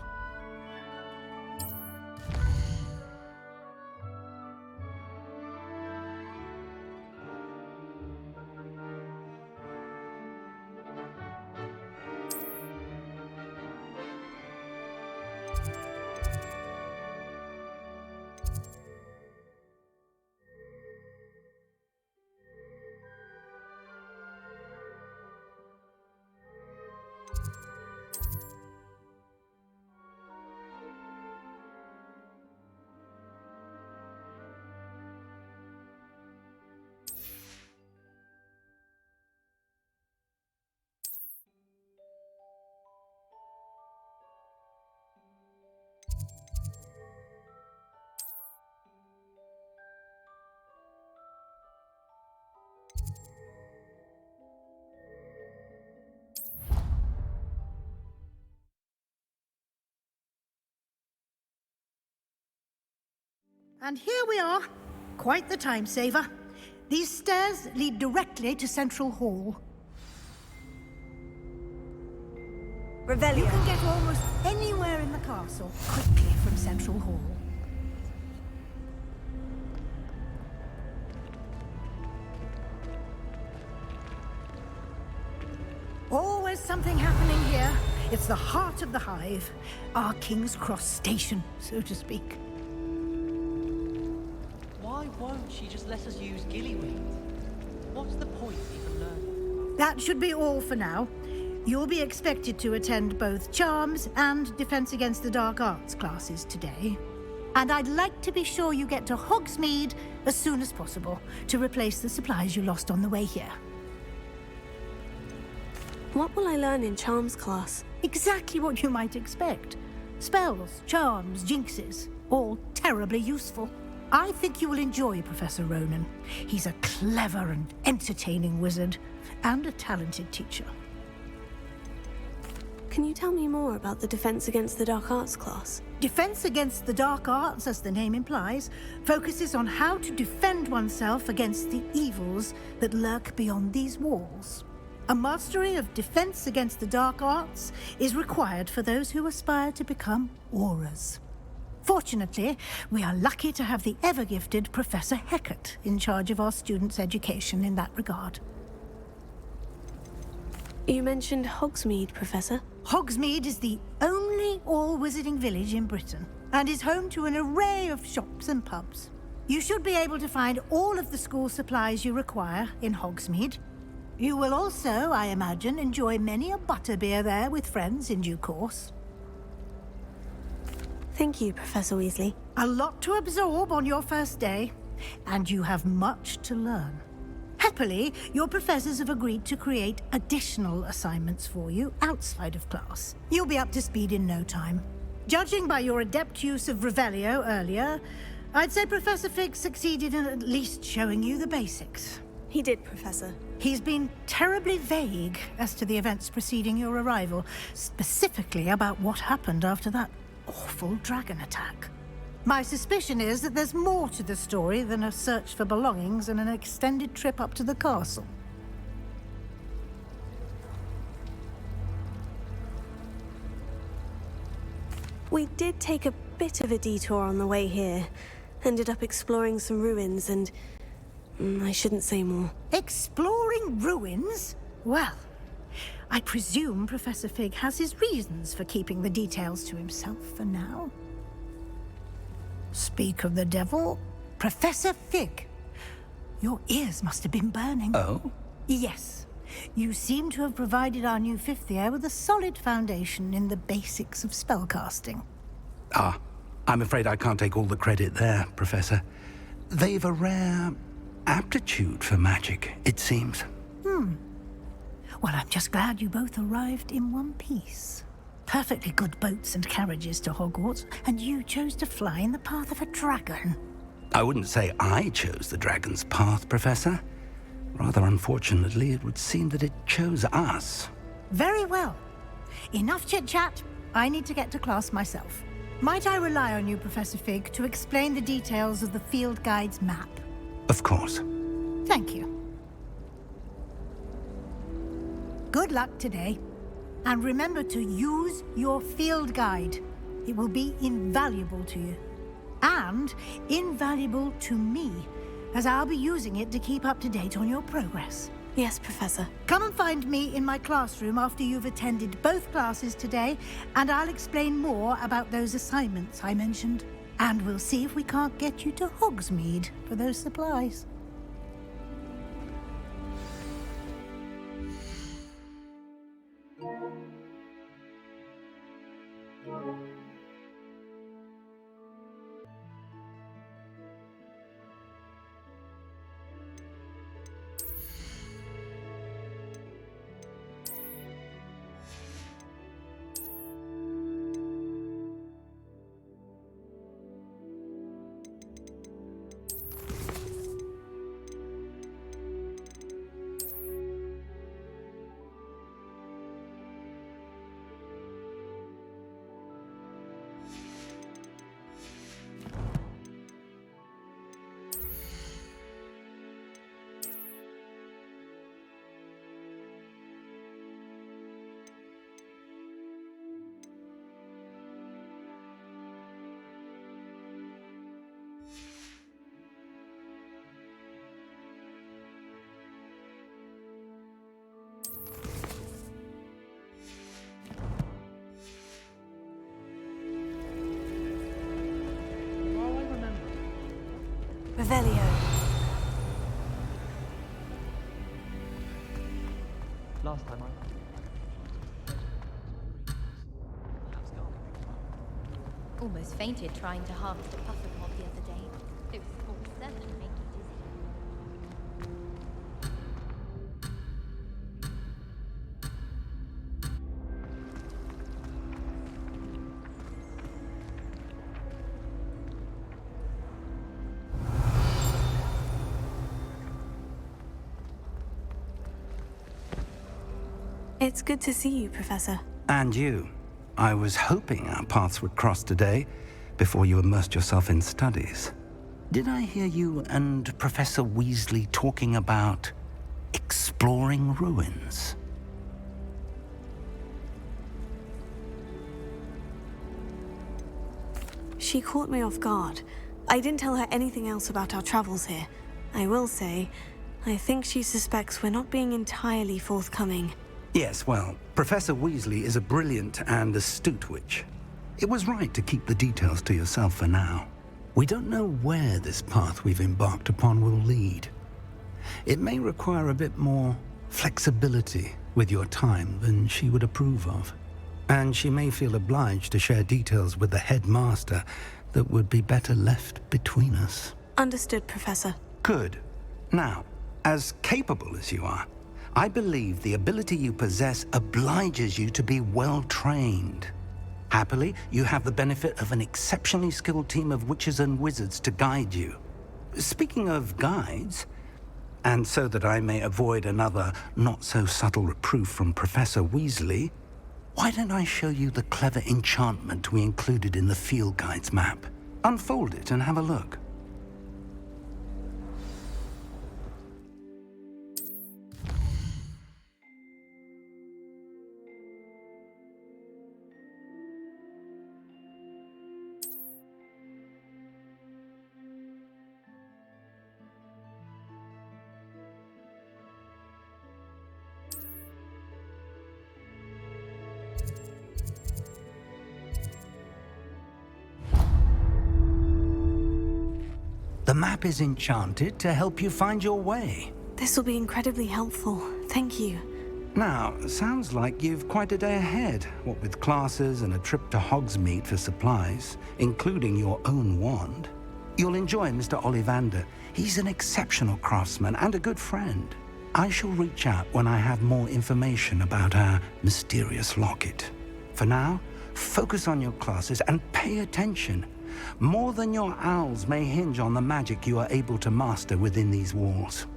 And here we are. Quite the time saver. These stairs lead directly to Central Hall. Revelio. You can get almost anywhere in the castle quickly from Central Hall. Always something happening here. It's the heart of the hive. Our King's Cross station, so to speak. Why won't she just let us use Gillyweed? What's the point even learning? That should be all for now. You'll be expected to attend both Charms and Defense Against the Dark Arts classes today. And I'd like to be sure you get to Hogsmeade as soon as possible to replace the supplies you lost on the way here. What will I learn in Charms class? Exactly what you might expect. Spells, charms, jinxes, all terribly useful. I think you will enjoy Professor Ronan. He's a clever and entertaining wizard, and a talented teacher. Can you tell me more about the Defense Against the Dark Arts class? Defense Against the Dark Arts, as the name implies, focuses on how to defend oneself against the evils that lurk beyond these walls. A mastery of Defense Against the Dark Arts is required for those who aspire to become auras. Fortunately, we are lucky to have the ever-gifted Professor Hecat in charge of our students' education in that regard. You mentioned Hogsmeade, Professor. Hogsmeade is the only all-wizarding village in Britain, and is home to an array of shops and pubs. You should be able to find all of the school supplies you require in Hogsmeade. You will also, I imagine, enjoy many a butterbeer there with friends in due course. Thank you, Professor Weasley. A lot to absorb on your first day, and you have much to learn. Happily, your professors have agreed to create additional assignments for you outside of class. You'll be up to speed in no time. Judging by your adept use of Revelio earlier, I'd say Professor Fig succeeded in at least showing you the basics. He did, Professor. He's been terribly vague as to the events preceding your arrival, specifically about what happened after that awful dragon attack. My suspicion is that there's more to the story than a search for belongings and an extended trip up to the castle. We did take a bit of a detour on the way here. Ended up exploring some ruins and... I shouldn't say more. Exploring ruins? Well, I presume Professor Fig has his reasons for keeping the details to himself for now. Speak of the devil, Professor Fig. Your ears must have been burning. Oh? Yes. You seem to have provided our new fifth year with a solid foundation in the basics of spellcasting. Ah, I'm afraid I can't take all the credit there, Professor. They've a rare aptitude for magic, it seems. Well, I'm just glad you both arrived in one piece. Perfectly good boats and carriages to Hogwarts, and you chose to fly in the path of a dragon. I wouldn't say I chose the dragon's path, Professor. Rather unfortunately, it would seem that it chose us. Very well. Enough chit-chat. I need to get to class myself. Might I rely on you, Professor Fig, to explain the details of the field guide's map? Of course. Thank you. Good luck today. And remember to use your field guide. It will be invaluable to you. And invaluable to me, as I'll be using it to keep up to date on your progress. Yes, Professor. Come and find me in my classroom after you've attended both classes today, and I'll explain more about those assignments I mentioned. And we'll see if we can't get you to Hogsmeade for those supplies. Revelio. Last time Almost fainted trying to harvest a puffer mob the other day. It was almost certain to make you dizzy. It's good to see you, Professor. And you. I was hoping our paths would cross today, before you immersed yourself in studies. Did I hear you and Professor Weasley talking about exploring ruins? She caught me off guard. I didn't tell her anything else about our travels here. I will say, I think she suspects we're not being entirely forthcoming. Yes, well, Professor Weasley is a brilliant and astute witch. It was right to keep the details to yourself for now. We don't know where this path we've embarked upon will lead. It may require a bit more flexibility with your time than she would approve of. And she may feel obliged to share details with the headmaster that would be better left between us. Understood, Professor. Good. Now, as capable as you are, I believe the ability you possess obliges you to be well-trained. Happily, you have the benefit of an exceptionally skilled team of witches and wizards to guide you. Speaking of guides, and so that I may avoid another not-so-subtle reproof from Professor Weasley, why don't I show you the clever enchantment we included in the field guide's map? Unfold it and have a look. The map is enchanted to help you find your way. This will be incredibly helpful. Thank you. Now, sounds like you've quite a day ahead, what with classes and a trip to Hogsmeade for supplies, including your own wand. You'll enjoy Mr. Ollivander. He's an exceptional craftsman and a good friend. I shall reach out when I have more information about our mysterious locket. For now, focus on your classes and pay attention. More than your owls may hinge on the magic you are able to master within these walls.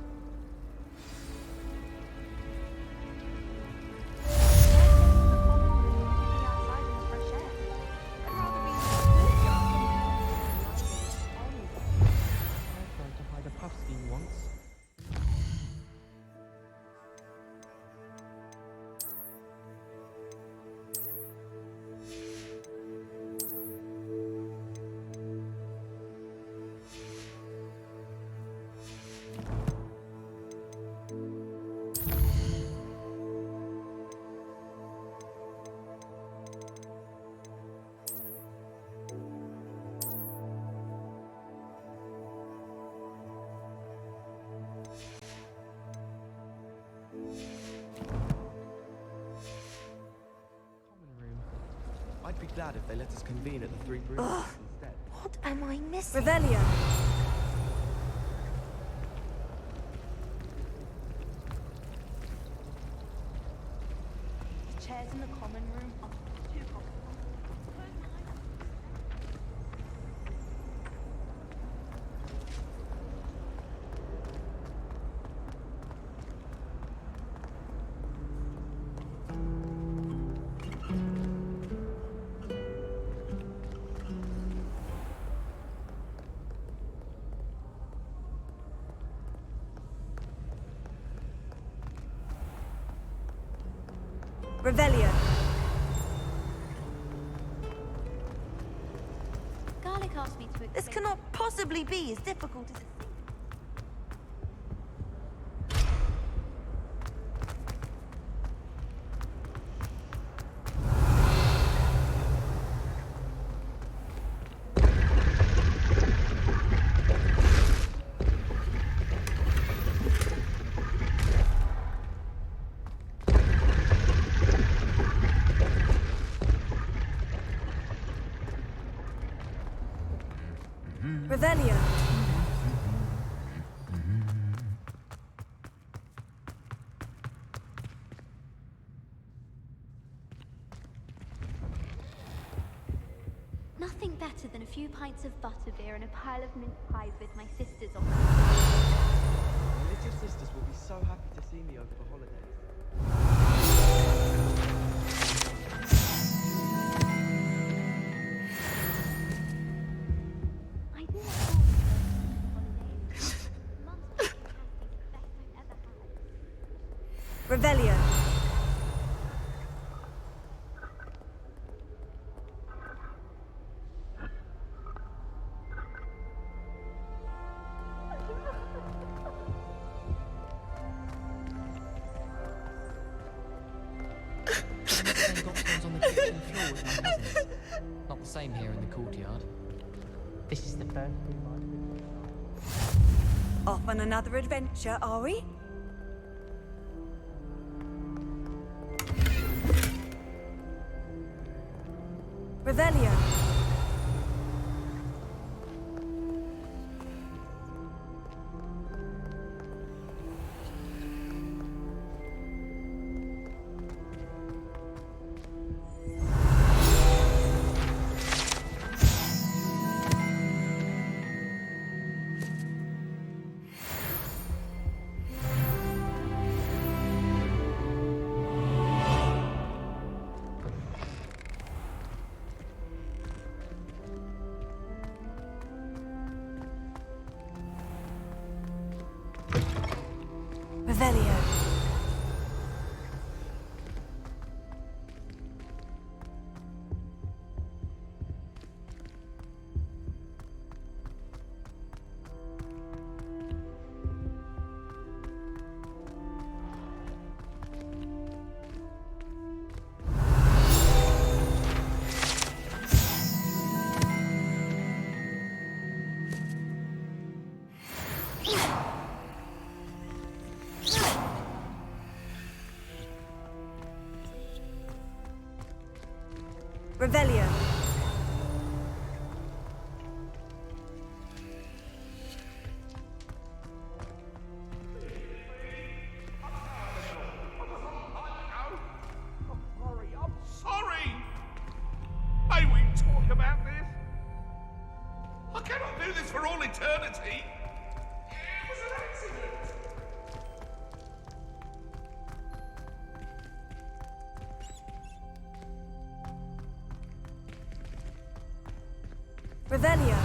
I'd be glad if they let us convene at the Three Brews instead. What am I missing? Revelio. The chairs in the common room are too comfortable. Revelio. Garlic asked me to explain. This cannot possibly be as difficult as it seems. Revelio. Nothing better than a few pints of butterbeer and a pile of mince pies with my sisters on. My little sisters will be so happy to see me over the holidays. I do look forward to those holidays. Mum's cooking pasties are the best I've ever had. Revelio. Not the same here in the courtyard. This is the first time Off on another adventure, are we? Revelio. Revelio. I'm sorry! May we talk about this? I cannot do this for all eternity! It was an accident! Revelio.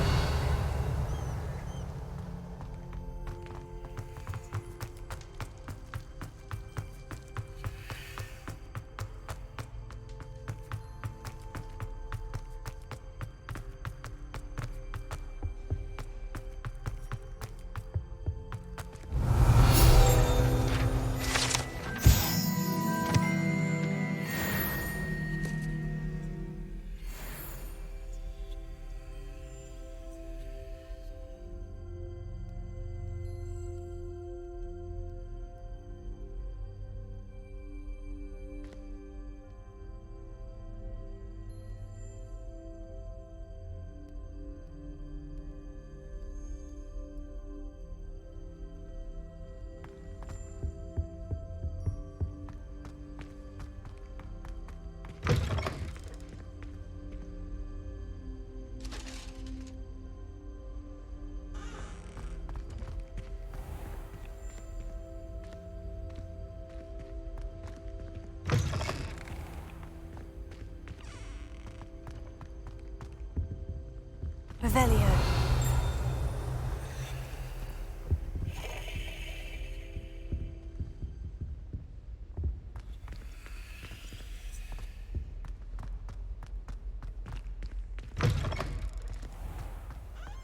Revelio.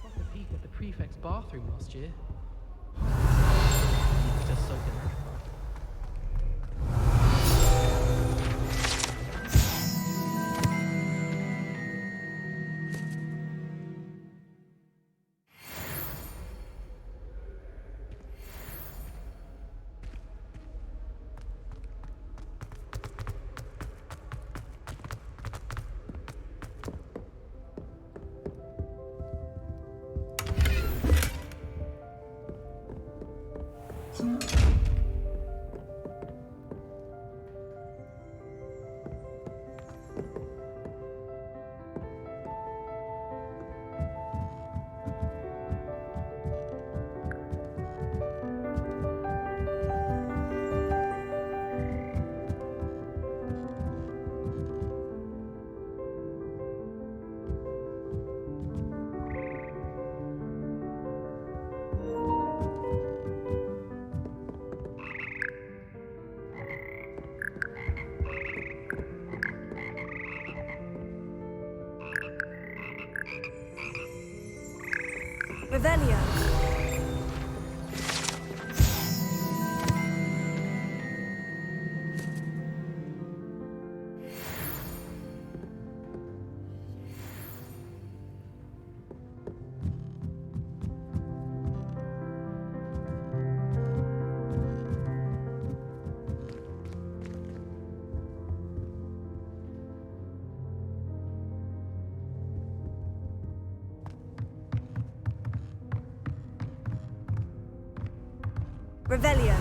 Got a peek at the prefect's bathroom last year. Just soaking that part. Revelio. Revelio.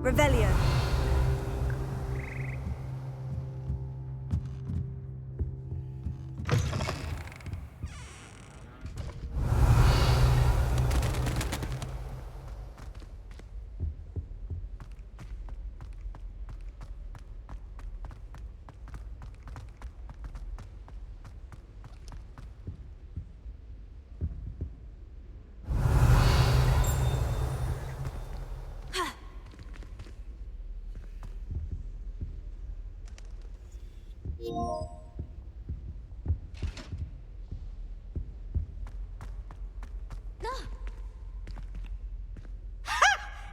Revelio.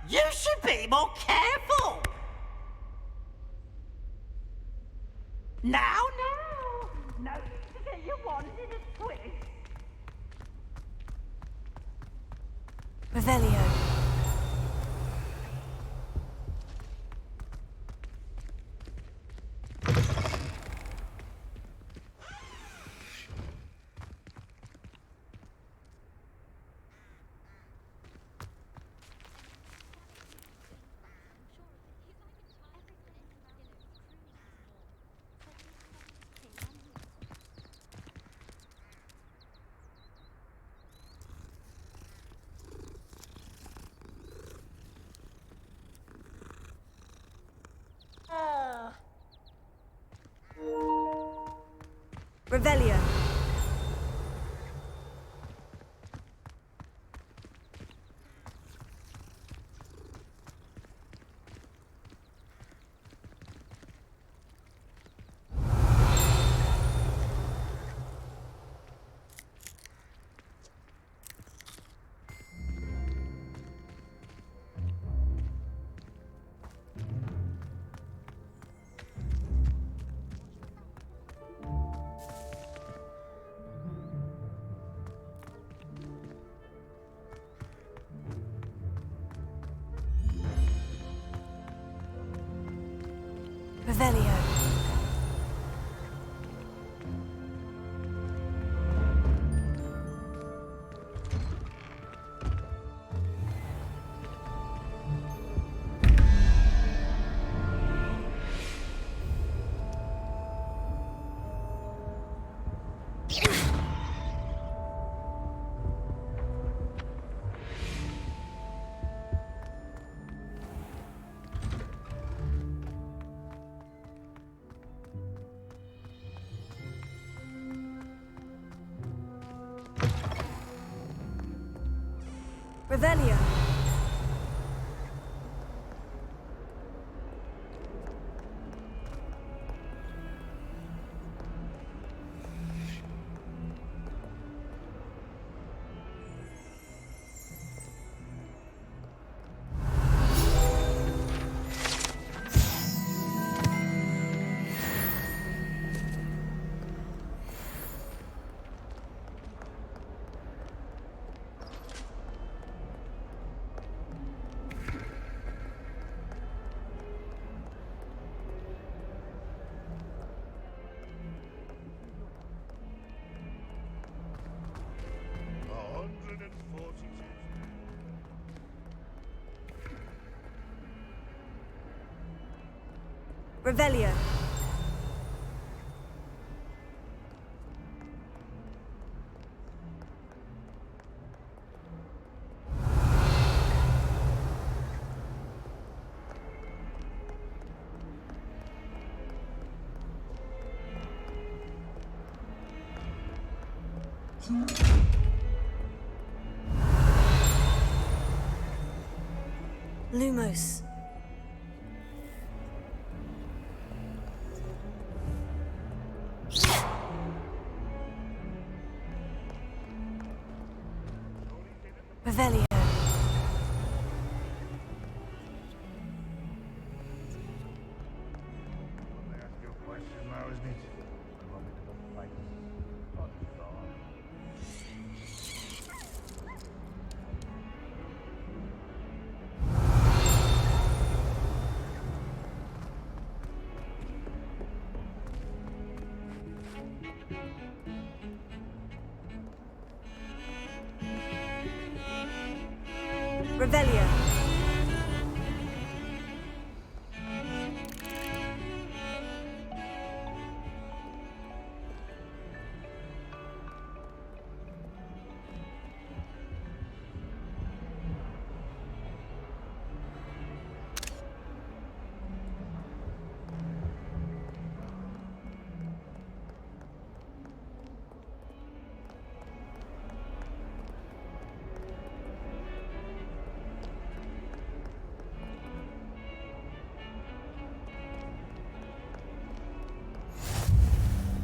You should be more careful! Now, no need to get your wand in a twist. Revelio. Revelio. Revelio. Revelio. Revelio. Lumos. Revelio. Revelio.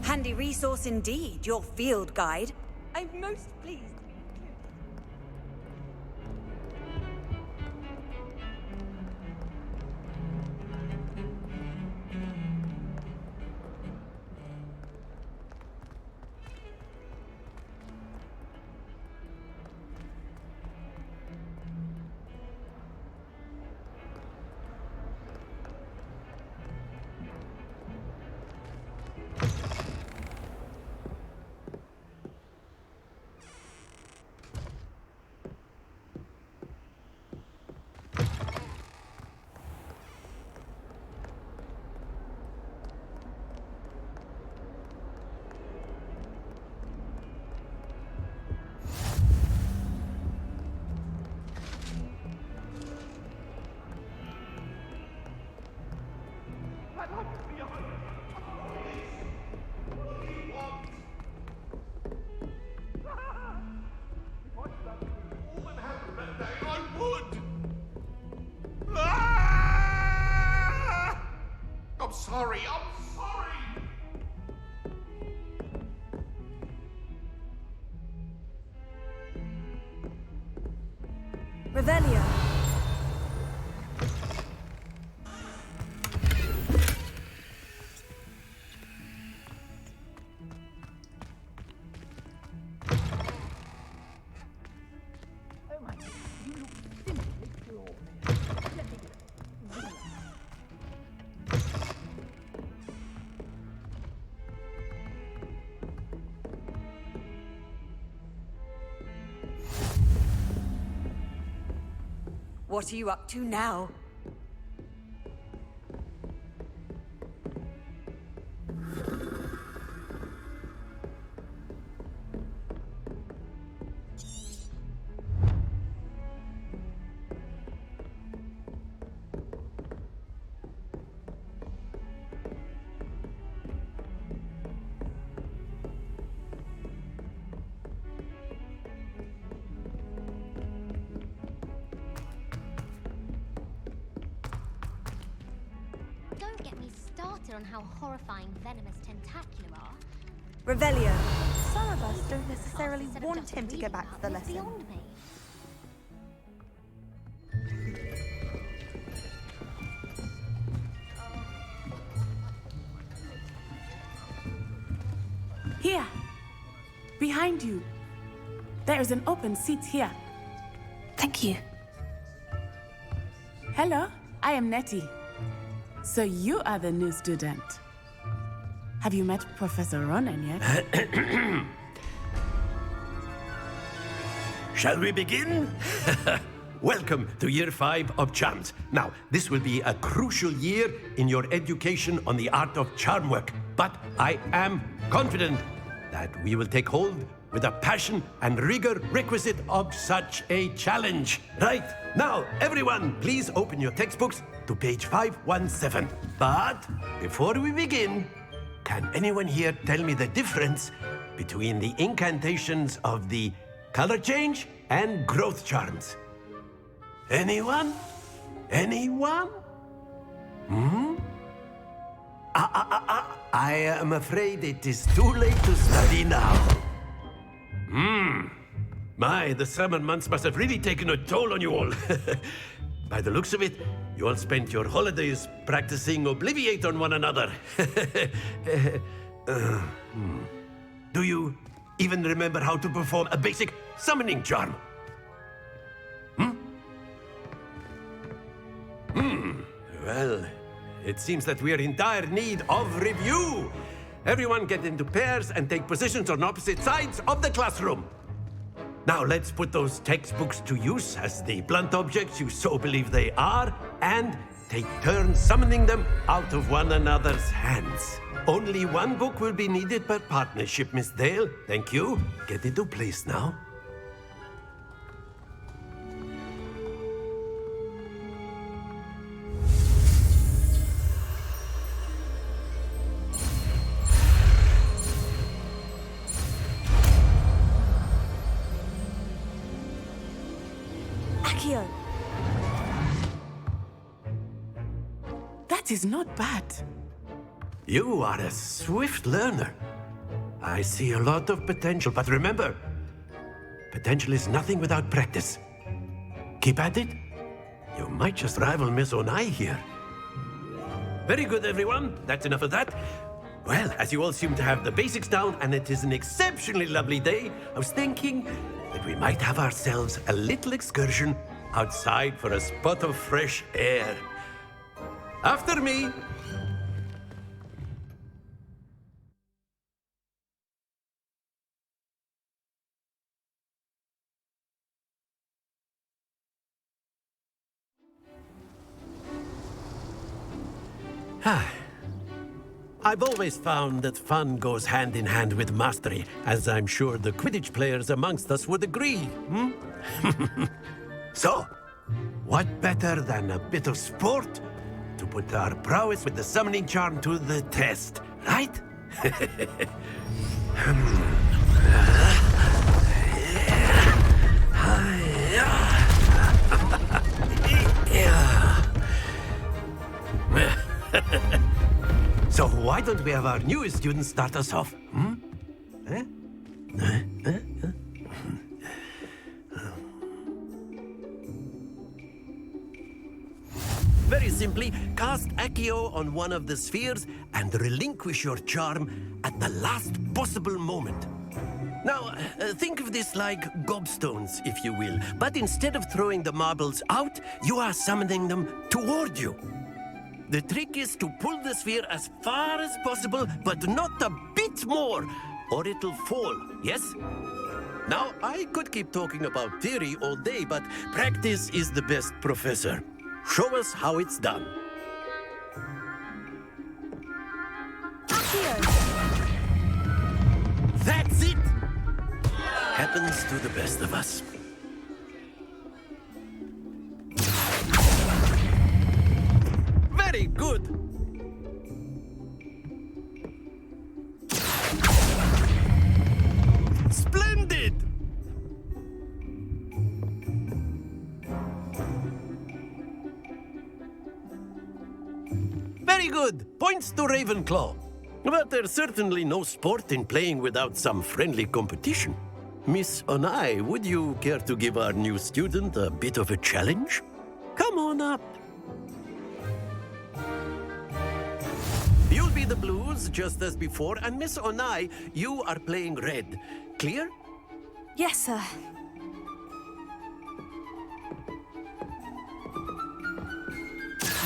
Handy resource indeed, your field guide. I'm most pleased. I'm sorry. Revelio. Oh my God, you look simply glorious. Let me get it. What are you up to now? Don't get me started on how horrifying venomous tentacula are. Revelio. Some of us don't necessarily want him to get back to the lesson. Beyond me. Here! Behind you! There is an open seat here. Thank you. Hello, I am Nettie. So you are the new student. Have you met Professor Ronan yet? Shall we begin? Welcome to Year 5 of Charms. Now, this will be a crucial year in your education on the art of charm work. But I am confident that we will take hold with the passion and rigor requisite of such a challenge. Right, now, everyone, please open your textbooks to page 517. But before we begin, can anyone here tell me the difference between the incantations of the color change and growth charms? Anyone? Anyone? I am afraid it is too late to study now. My, the summer months must have really taken a toll on you all. By the looks of it, you all spent your holidays practicing Obliviate on one another. Do you even remember how to perform a basic summoning charm? Well, it seems that we are in dire need of review. Everyone get into pairs and take positions on opposite sides of the classroom. Now let's put those textbooks to use as the blunt objects you so believe they are, and take turns summoning them out of one another's hands. Only one book will be needed per partnership, Miss Dale. Thank you. Get into place now. Accio. That is not bad. You are a swift learner. I see a lot of potential, but remember, potential is nothing without practice. Keep at it. You might just rival Miss Onai here. Very good, everyone. That's enough of that. Well, as you all seem to have the basics down, and it is an exceptionally lovely day, I was thinking that we might have ourselves a little excursion outside for a spot of fresh air. After me. I've always found that fun goes hand in hand with mastery, as I'm sure the Quidditch players amongst us would agree. So, what better than a bit of sport to put our prowess with the summoning charm to the test, right? So why don't we have our newest student start us off? Very simply, cast Accio on one of the spheres and relinquish your charm at the last possible moment. Now, think of this like gobstones, if you will, but instead of throwing the marbles out, you are summoning them toward you. The trick is to pull the sphere as far as possible, but not a bit more, or it'll fall, yes? Now, I could keep talking about theory all day, but practice is the best professor. Show us how it's done. That's it! Happens to the best of us. Very good! Splendid! Very good! Points to Ravenclaw. But there's certainly no sport in playing without some friendly competition. Miss Onai, would you care to give our new student a bit of a challenge? Come on up. You'll be the blues, just as before, and Miss Onai, you are playing red. Clear? Yes, sir.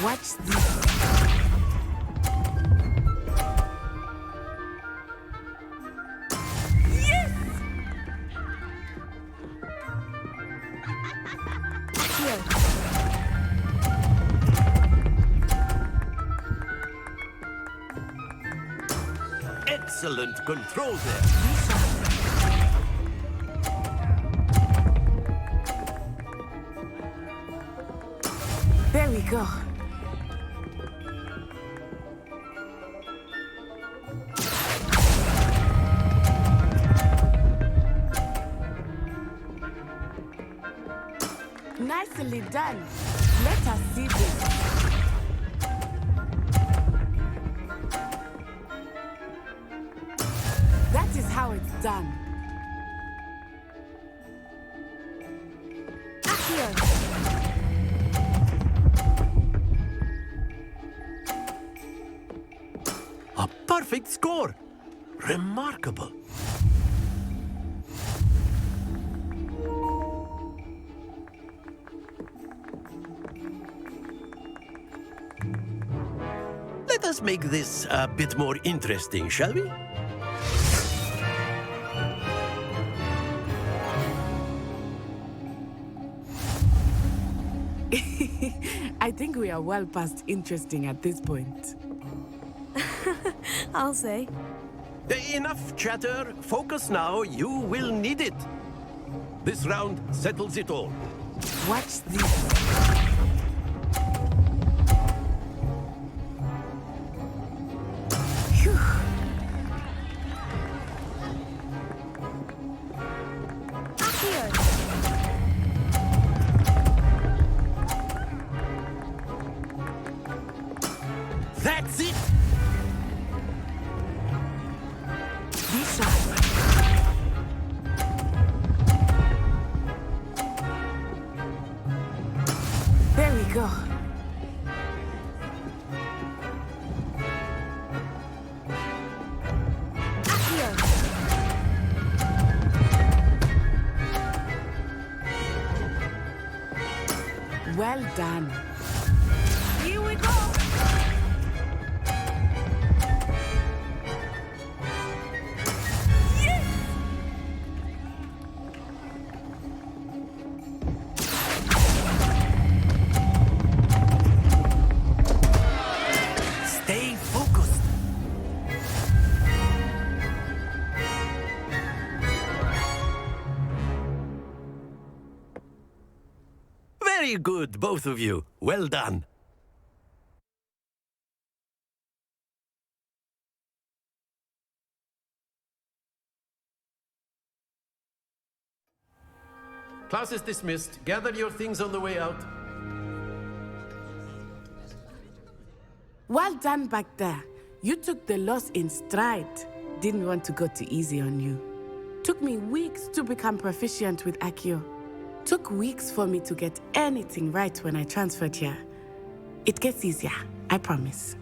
Watch this. Excellent control there. There we go. Nicely done. Let us see this. That is how it's done. A perfect score. Remarkable. Let us make this a bit more interesting, shall we? I think we are well past interesting at this point. I'll say. Enough chatter. Focus now. You will need it. This round settles it all. Watch this. That's it! This side. Well done. Here we go! Stay focused. Very good, both of you. Well done. Class is dismissed. Gather your things on the way out. Well done back there. You took the loss in stride. Didn't want to go too easy on you. Took me weeks to become proficient with Accio. Took weeks for me to get anything right when I transferred here. It gets easier, I promise.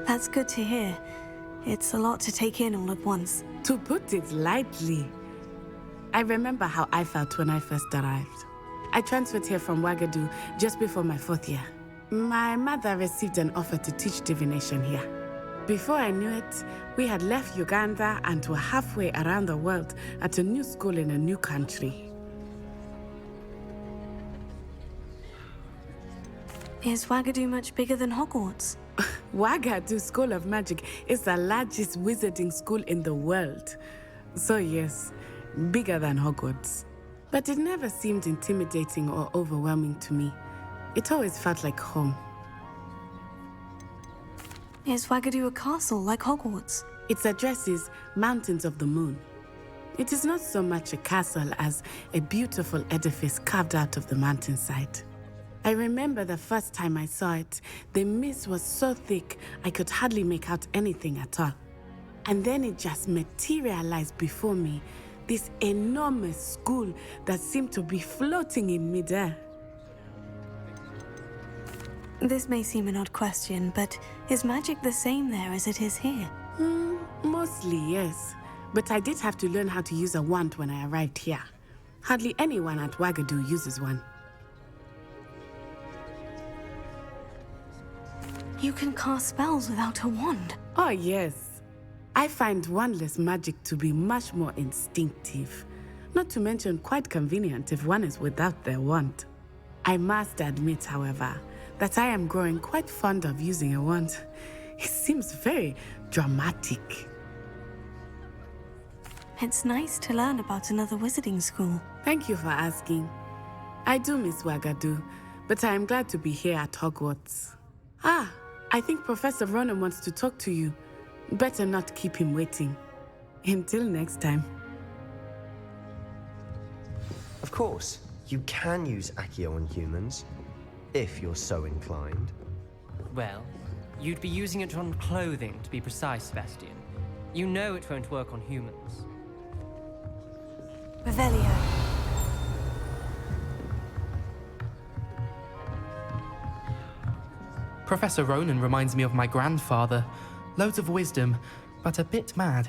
That's good to hear. It's a lot to take in all at once. To put it lightly, I remember how I felt when I first arrived. I transferred here from Wagadu just before my 4th year. My mother received an offer to teach divination here. Before I knew it, we had left Uganda and were halfway around the world at a new school in a new country. Is Wagadu much bigger than Hogwarts? Wagadu School of Magic is the largest wizarding school in the world. So yes, bigger than Hogwarts. But it never seemed intimidating or overwhelming to me. It always felt like home. Is Wagadu a castle like Hogwarts? Its address is Mountains of the Moon. It is not so much a castle as a beautiful edifice carved out of the mountainside. I remember the first time I saw it, the mist was so thick I could hardly make out anything at all. And then it just materialized before me, this enormous school that seemed to be floating in midair. This may seem an odd question, but is magic the same there as it is here? Mostly, yes. But I did have to learn how to use a wand when I arrived here. Hardly anyone at Wagadu uses one. You can cast spells without a wand? Oh, yes. I find wandless magic to be much more instinctive. Not to mention quite convenient if one is without their wand. I must admit, however, that I am growing quite fond of using a wand. It seems very dramatic. It's nice to learn about another wizarding school. Thank you for asking. I do miss Wagadu, but I am glad to be here at Hogwarts. I think Professor Ronan wants to talk to you. Better not keep him waiting. Until next time. Of course, you can use Accio on humans, if you're so inclined. Well, you'd be using it on clothing, to be precise, Sebastian. You know it won't work on humans. Revelio. Professor Ronan reminds me of my grandfather. Loads of wisdom, but a bit mad.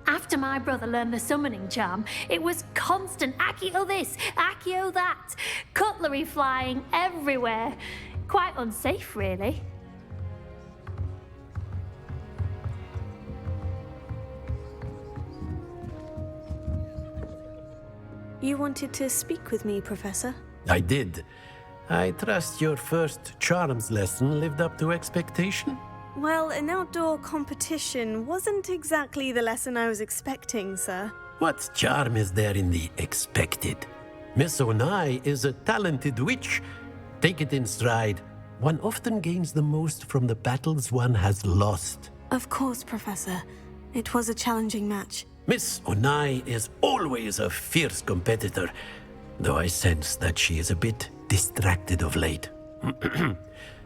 After my brother learned the summoning charm, it was constant Accio this, Accio that, cutlery flying everywhere. Quite unsafe, really. You wanted to speak with me, Professor? I did. I trust your first charms lesson lived up to expectation? Well, an outdoor competition wasn't exactly the lesson I was expecting, sir. What charm is there in the expected? Miss Onai is a talented witch. Take it in stride. One often gains the most from the battles one has lost. Of course, Professor. It was a challenging match. Miss Onai is always a fierce competitor, though I sense that she is a bit distracted of late.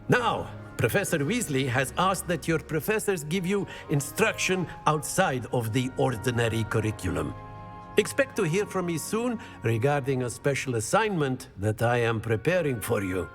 Now, Professor Weasley has asked that your professors give you instruction outside of the ordinary curriculum. Expect to hear from me soon regarding a special assignment that I am preparing for you.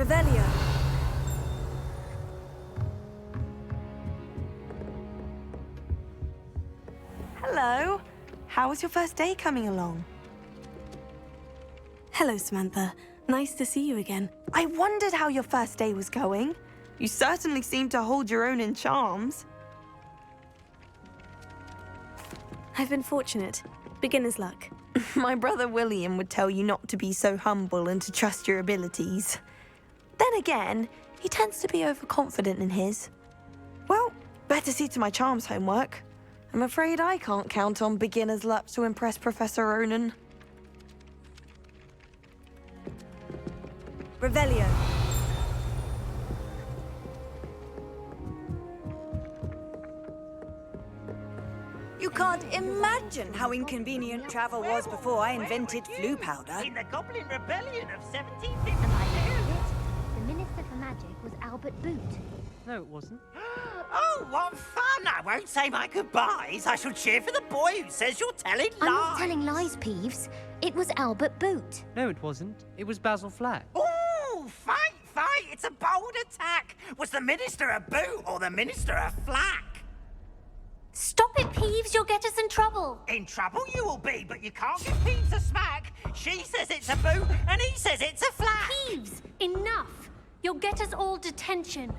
Revelio. Hello. How was your first day coming along? Hello, Samantha. Nice to see you again. I wondered how your first day was going. You certainly seem to hold your own in charms. I've been fortunate. Beginner's luck. My brother William would tell you not to be so humble and to trust your abilities. Then again, he tends to be overconfident in his. Well, better see to my charms homework. I'm afraid I can't count on beginner's luck to impress Professor Ronan. Revelio. You can't imagine how inconvenient travel was before I invented flu powder. In the Goblin Rebellion of 1752. The Minister for Magic was Albert Boot. No, it wasn't. Oh, what fun! I won't say my goodbyes. I shall cheer for the boy who says you're telling lies. I'm not telling lies, Peeves. It was Albert Boot. No, it wasn't. It was Basil Flack. Oh, fight! It's a bold attack. Was the Minister a boot or the Minister a flack? Stop it, Peeves. You'll get us in trouble. In trouble you will be, but you can't give Peeves a smack. She says it's a boot and he says it's a flack. Peeves, enough. You'll get us all detention.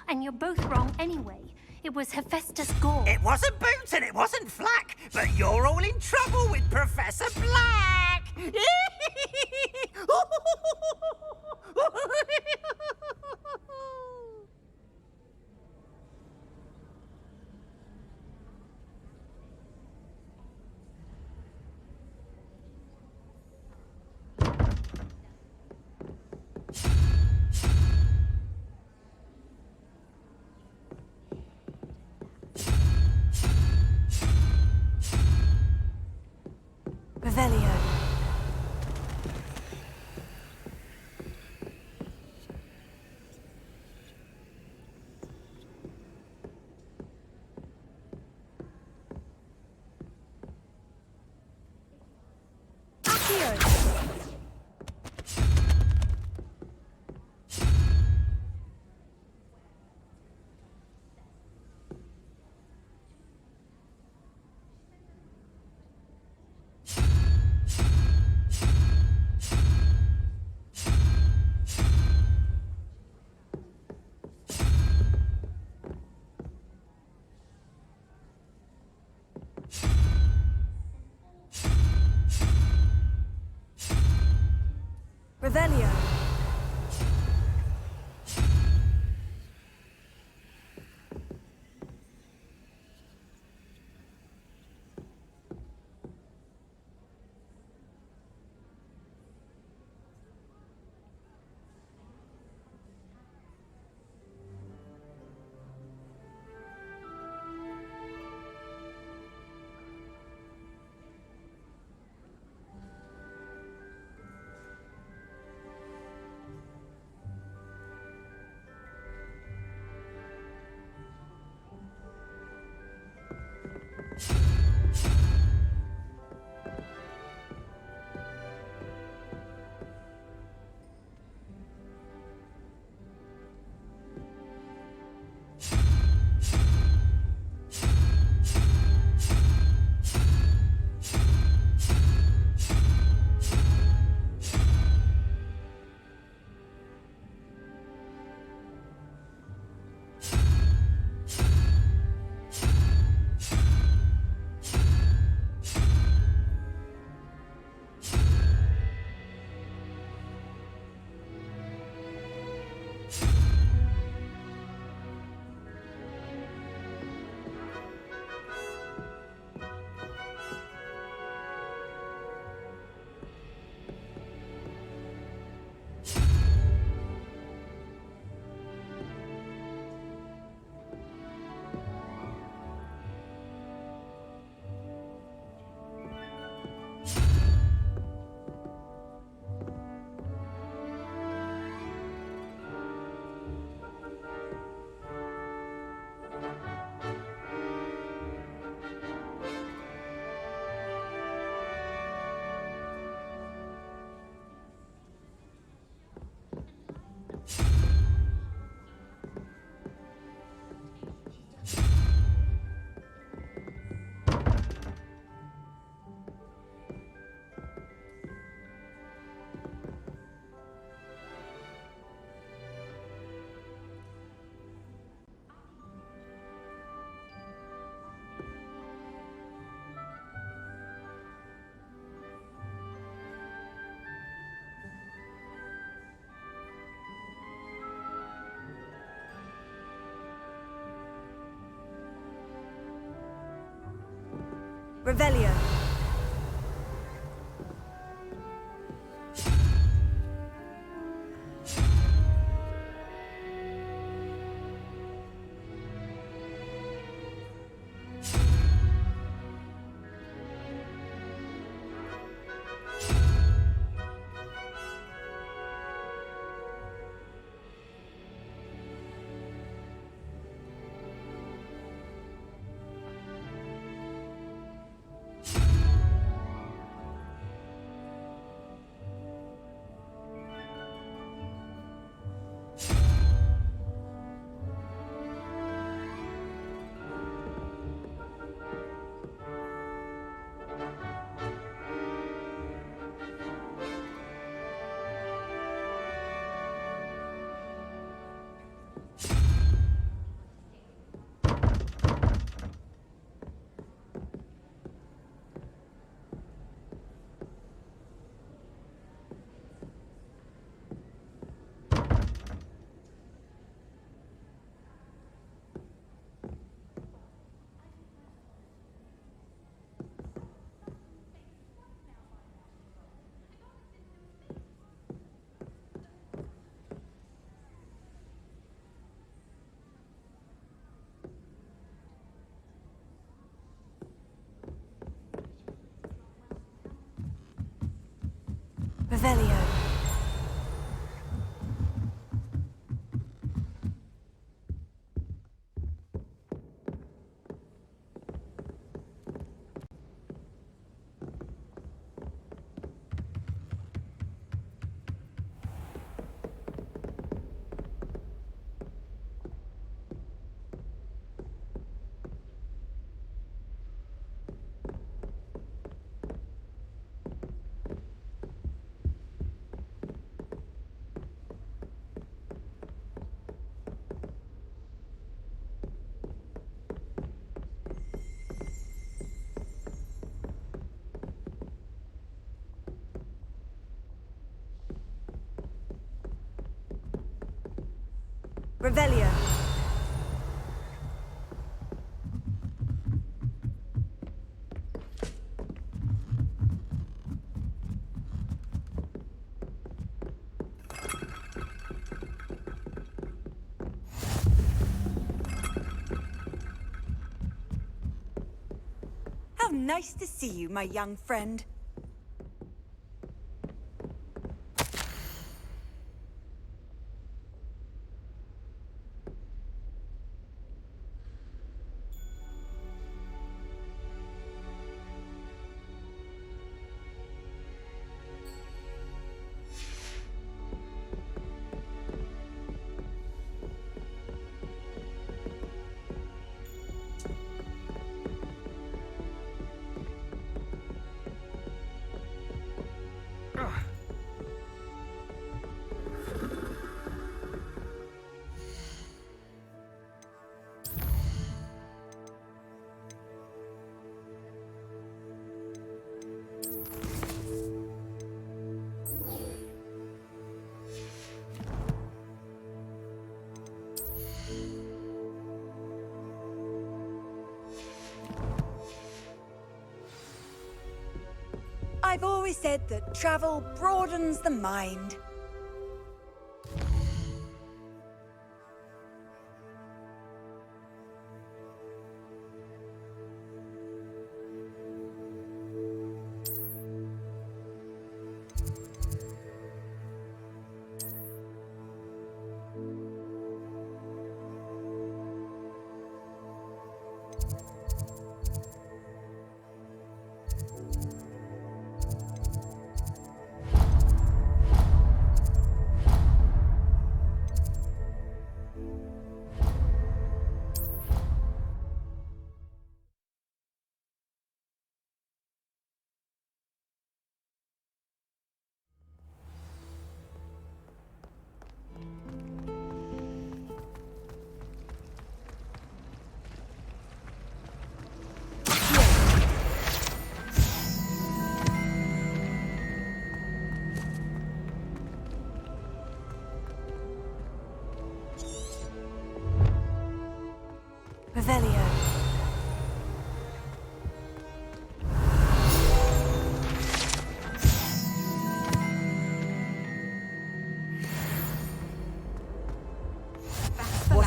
And you're both wrong anyway. It was Hephaestus Gore. It wasn't Boot and it wasn't Flack, but you're all in trouble with Professor Black! Revelio. Revelio. Revelio. Revelio. How nice to see you, my young friend. I've always said that travel broadens the mind. Revelio.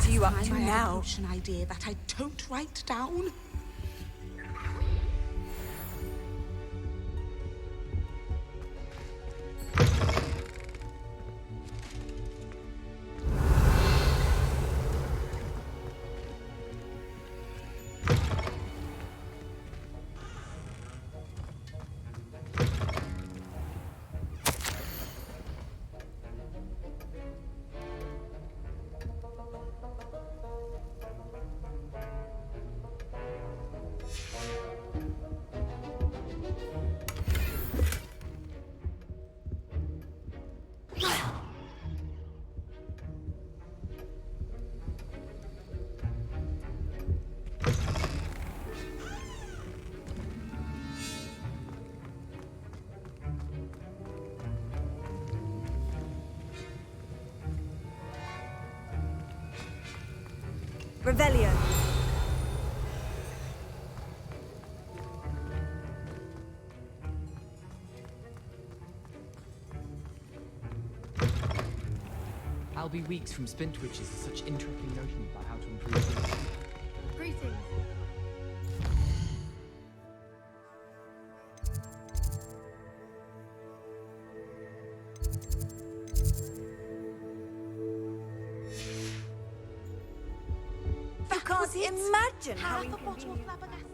What are you up to I now? had an idea that I don't write down. Revelio. I'll be weeks from spin twitches to such interesting notions about how to improve things. Greetings. You can't imagine how Half a bottle of inconvenient. flabbergasted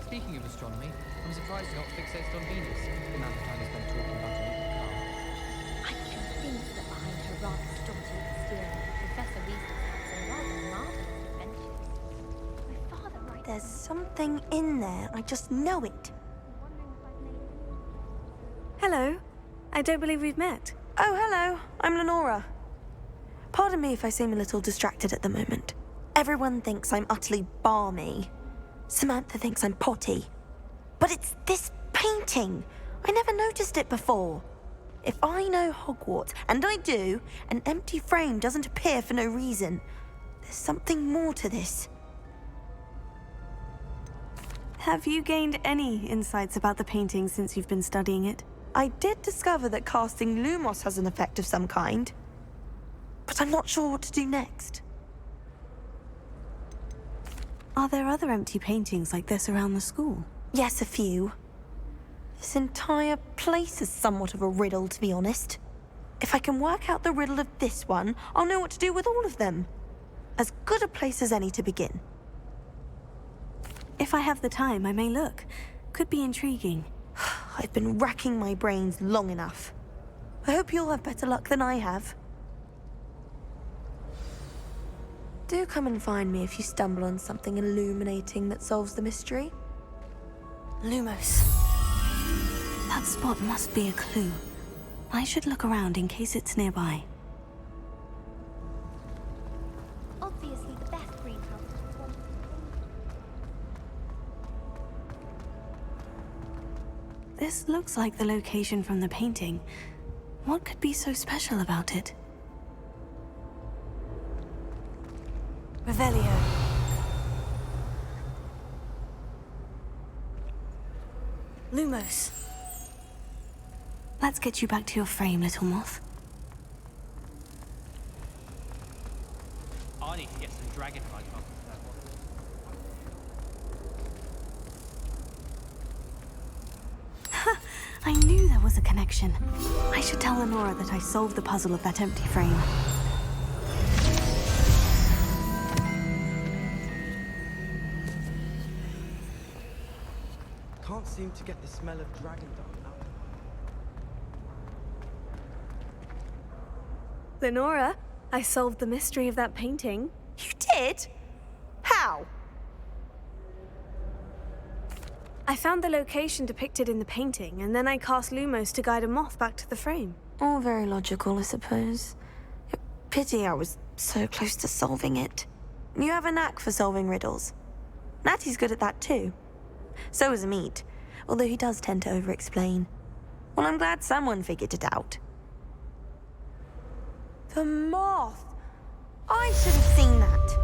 Speaking of astronomy, I'm surprised you're not fixated on Venus. The amount of time you spend talking about a nuclear car. I can think that behind her rather stodgy exterior, Professor Weasley had some rather marvelous adventures. My father writes. There's something in there. I just know it. Hello. I don't believe we've met. Oh, hello. I'm Lenora. Pardon me if I seem a little distracted at the moment. Everyone thinks I'm utterly balmy. Samantha thinks I'm potty. But it's this painting. I never noticed it before. If I know Hogwarts, and I do, an empty frame doesn't appear for no reason. There's something more to this. Have you gained any insights about the painting since you've been studying it? I did discover that casting Lumos has an effect of some kind. But I'm not sure what to do next. Are there other empty paintings like this around the school? Yes, a few. This entire place is somewhat of a riddle, to be honest. If I can work out the riddle of this one, I'll know what to do with all of them. As good a place as any to begin. If I have the time, I may look. Could be intriguing. I've been racking my brains long enough. I hope you'll have better luck than I have. Do come and find me if you stumble on something illuminating that solves the mystery. Lumos. That spot must be a clue. I should look around in case it's nearby. Obviously, the best greenhouse is one. This looks like the location from the painting. What could be so special about it? Revelio. Lumos. Let's get you back to your frame, little moth. I need to get some dragonfly copies of that one. I knew there was a connection. I should tell Lenora that I solved the puzzle of that empty frame. Can't seem to get the smell of dragon dung out. Lenora, I solved the mystery of that painting. You did? How? I found the location depicted in the painting, and then I cast Lumos to guide a moth back to the frame. All very logical, I suppose. Pity I was so close to solving it. You have a knack for solving riddles. Natty's good at that too. So is Meat, although he does tend to over-explain. Well, I'm glad someone figured it out. The moth! I should have seen that.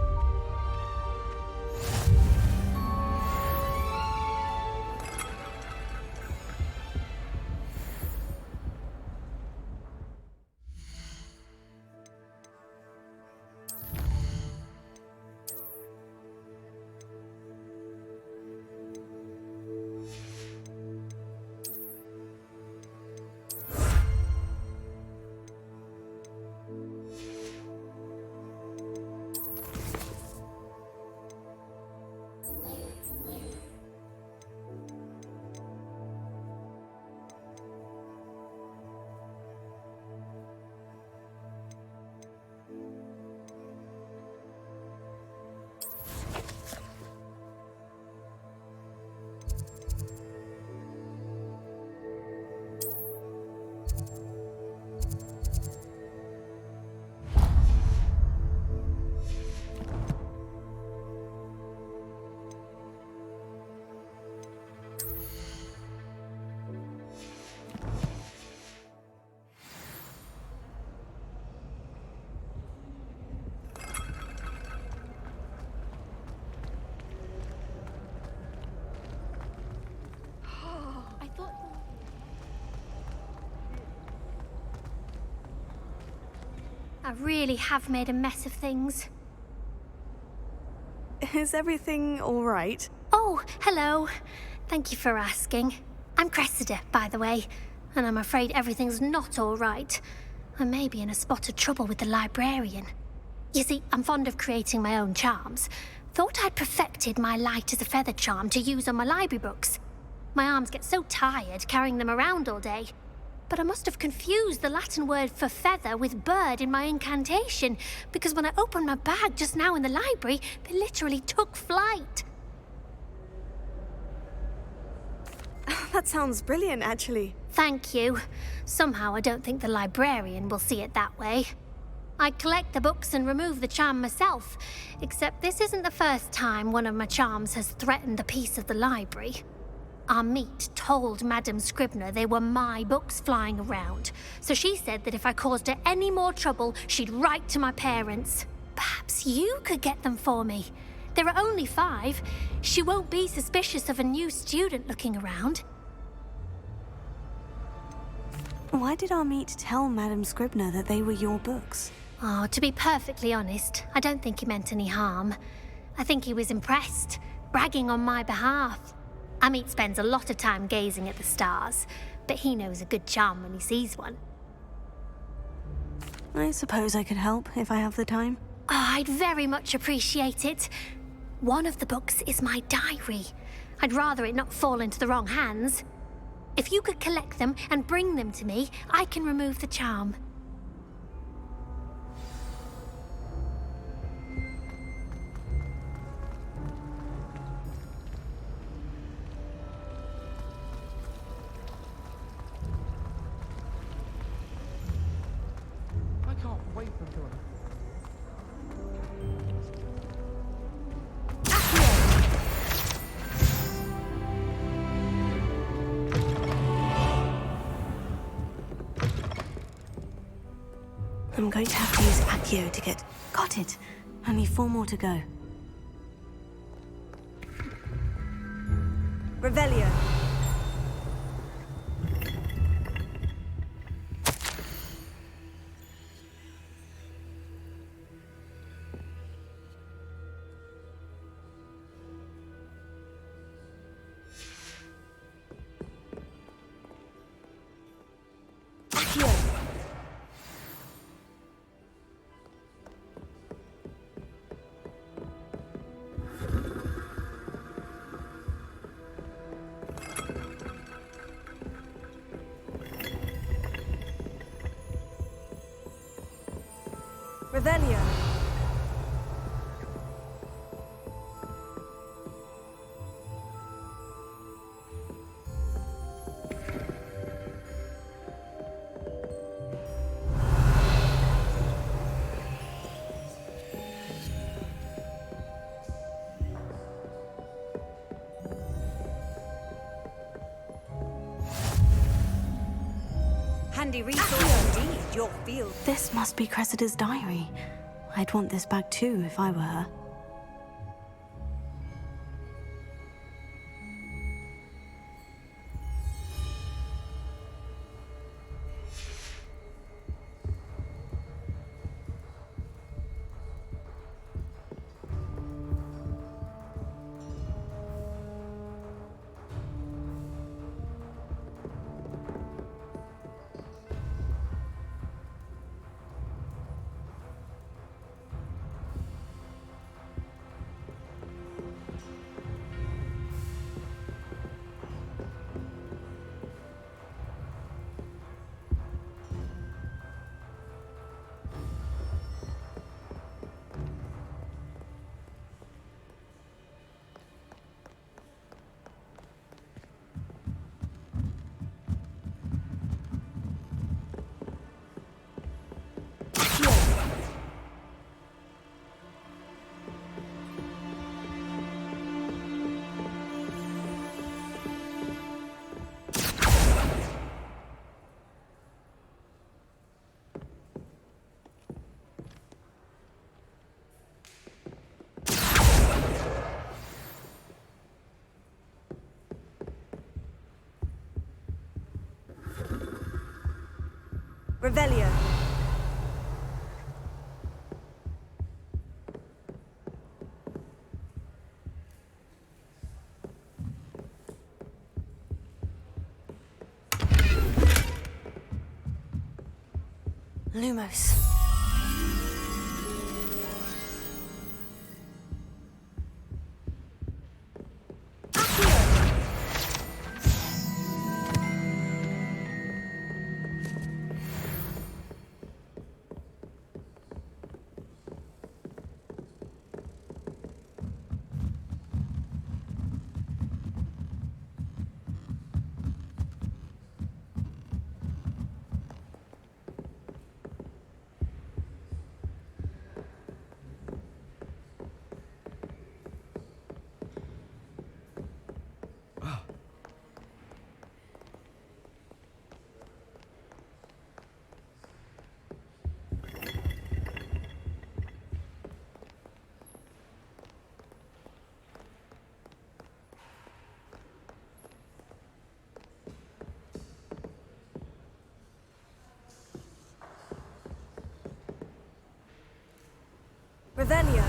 I really have made a mess of things. Is everything all right? Oh, hello. Thank you for asking. I'm Cressida, by the way, and I'm afraid everything's not all right. I may be in a spot of trouble with the librarian. You see, I'm fond of creating my own charms. Thought I'd perfected my light as a feather charm to use on my library books. My arms get so tired carrying them around all day. But I must have confused the Latin word for feather with bird in my incantation, because when I opened my bag just now in the library, they literally took flight. That sounds brilliant, actually. Thank you. Somehow I don't think the librarian will see it that way. I'd collect the books and remove the charm myself, except this isn't the first time one of my charms has threatened the peace of the library. Our meet told Madame Scribner they were my books flying around, so she said that if I caused her any more trouble, she'd write to my parents. Perhaps you could get them for me. There are only 5. She won't be suspicious of a new student looking around. Why did our meet tell Madame Scribner that they were your books? Oh, to be perfectly honest, I don't think he meant any harm. I think he was impressed, bragging on my behalf. Amit spends a lot of time gazing at the stars, but he knows a good charm when he sees one. I suppose I could help if I have the time. Oh, I'd very much appreciate it. One of the books is my diary. I'd rather it not fall into the wrong hands. If you could collect them and bring them to me, I can remove the charm. I can't wait until I'm going to have to use Accio to get... Got it. Only 4 more to go. Revelio. Revelio. Handy resource indeed, your field. This must be Cressida's diary. I'd want this bag too if I were her. Revelio. Lumos. Revelio.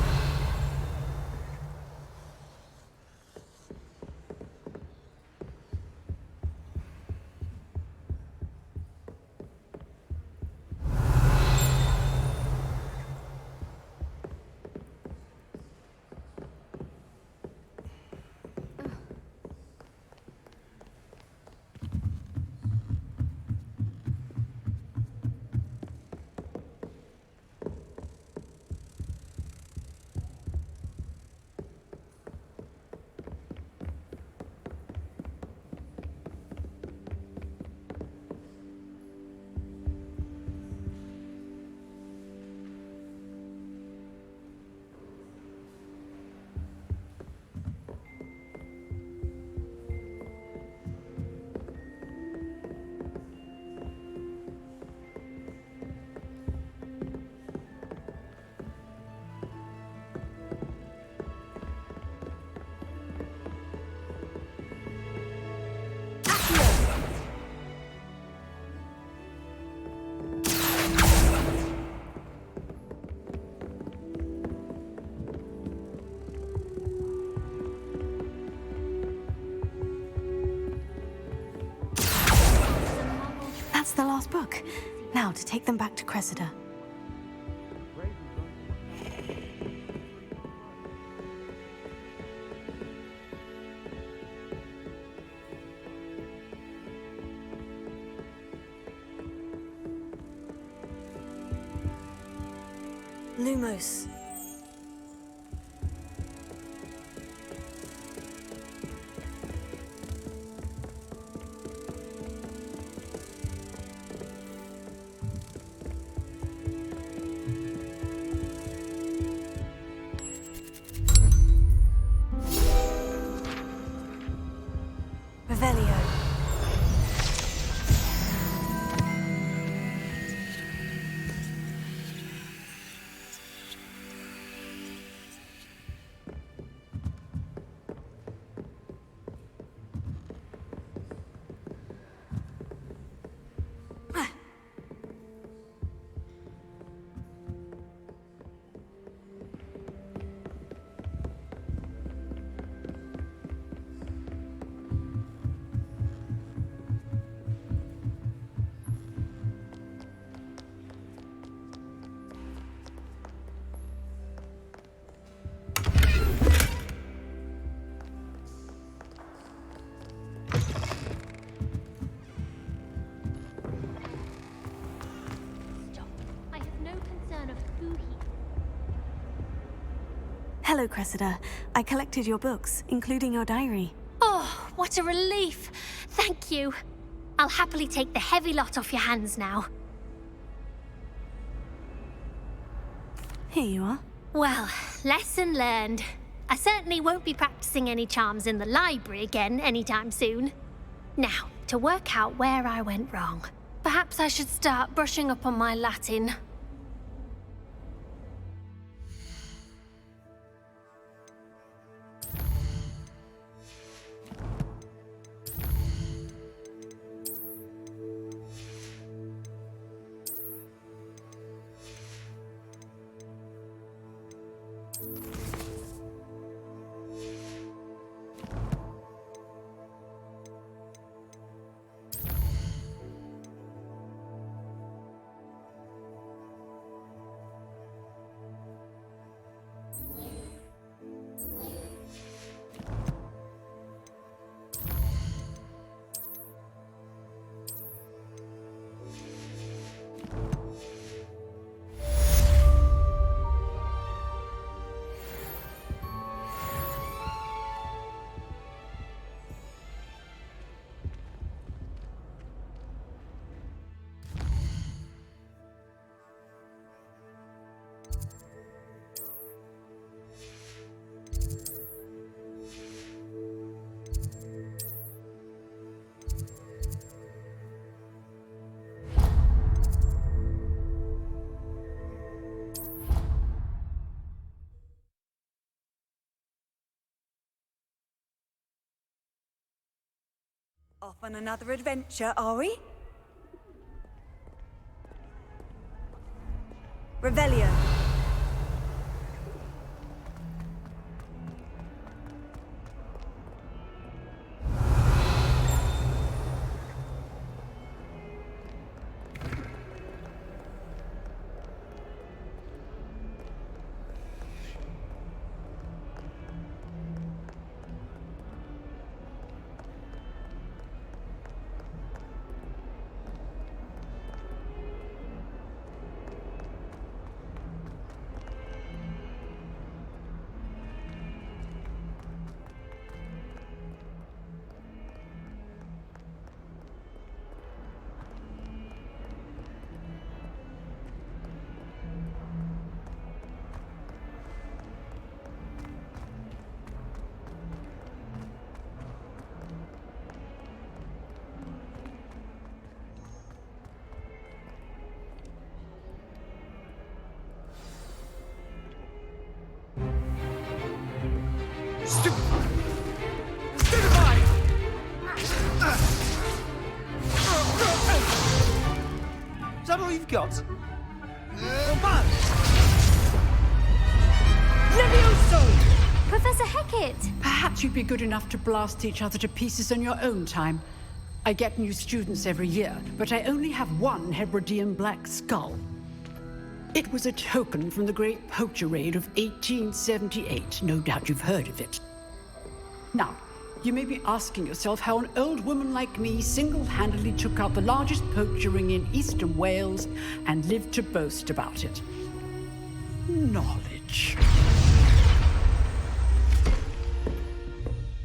That's the last book. Now to take them back to Cressida. Lumos. Revelio. I have no concern of who he is. Hello, Cressida. I collected your books, including your diary. Oh, what a relief! Thank you. I'll happily take the heavy lot off your hands now. Here you are. Well, lesson learned. I certainly won't be practicing any charms in the library again anytime soon. Now, to work out where I went wrong. Perhaps I should start brushing up on my Latin. Off on another adventure, are we? Revelio. Is that all you've got? Levioso! Professor Hecat! Perhaps you'd be good enough to blast each other to pieces on your own time. I get new students every year, but I only have one Hebridean black skull. It was a token from the Great Poacher Raid of 1878. No doubt you've heard of it. Now, you may be asking yourself how an old woman like me single-handedly took out the largest poacher ring in eastern Wales and lived to boast about it. Knowledge.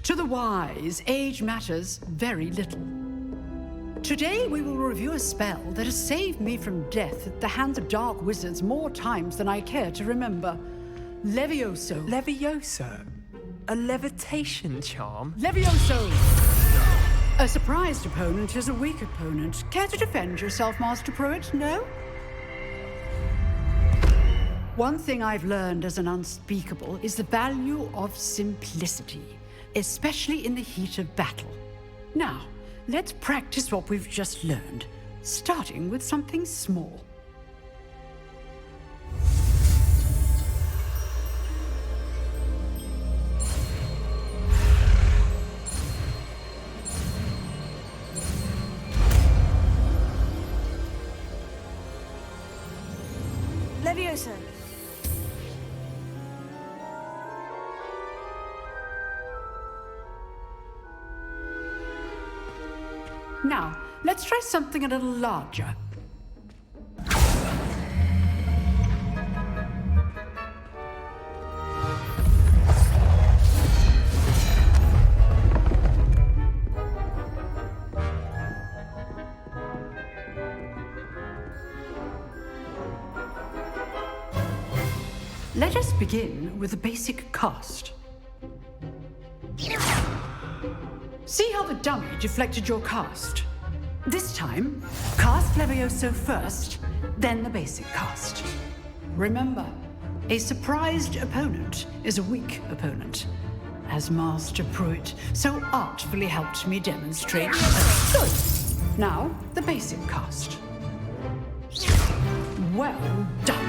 To the wise, age matters very little. Today we will review a spell that has saved me from death at the hands of dark wizards more times than I care to remember. Levioso. Levioso? A levitation charm? Levioso! A surprised opponent is a weak opponent. Care to defend yourself, Master Pruitt? No? One thing I've learned as an unspeakable is the value of simplicity, especially in the heat of battle. Now, let's practice what we've just learned, starting with something small. Levioso. Now, let's try something a little larger. Let us begin with the basic cast. See how the dummy deflected your cast? This time, cast Levioso first, then the basic cast. Remember, a surprised opponent is a weak opponent, as Master Pruitt so artfully helped me demonstrate. Good. Now, the basic cast. Well done.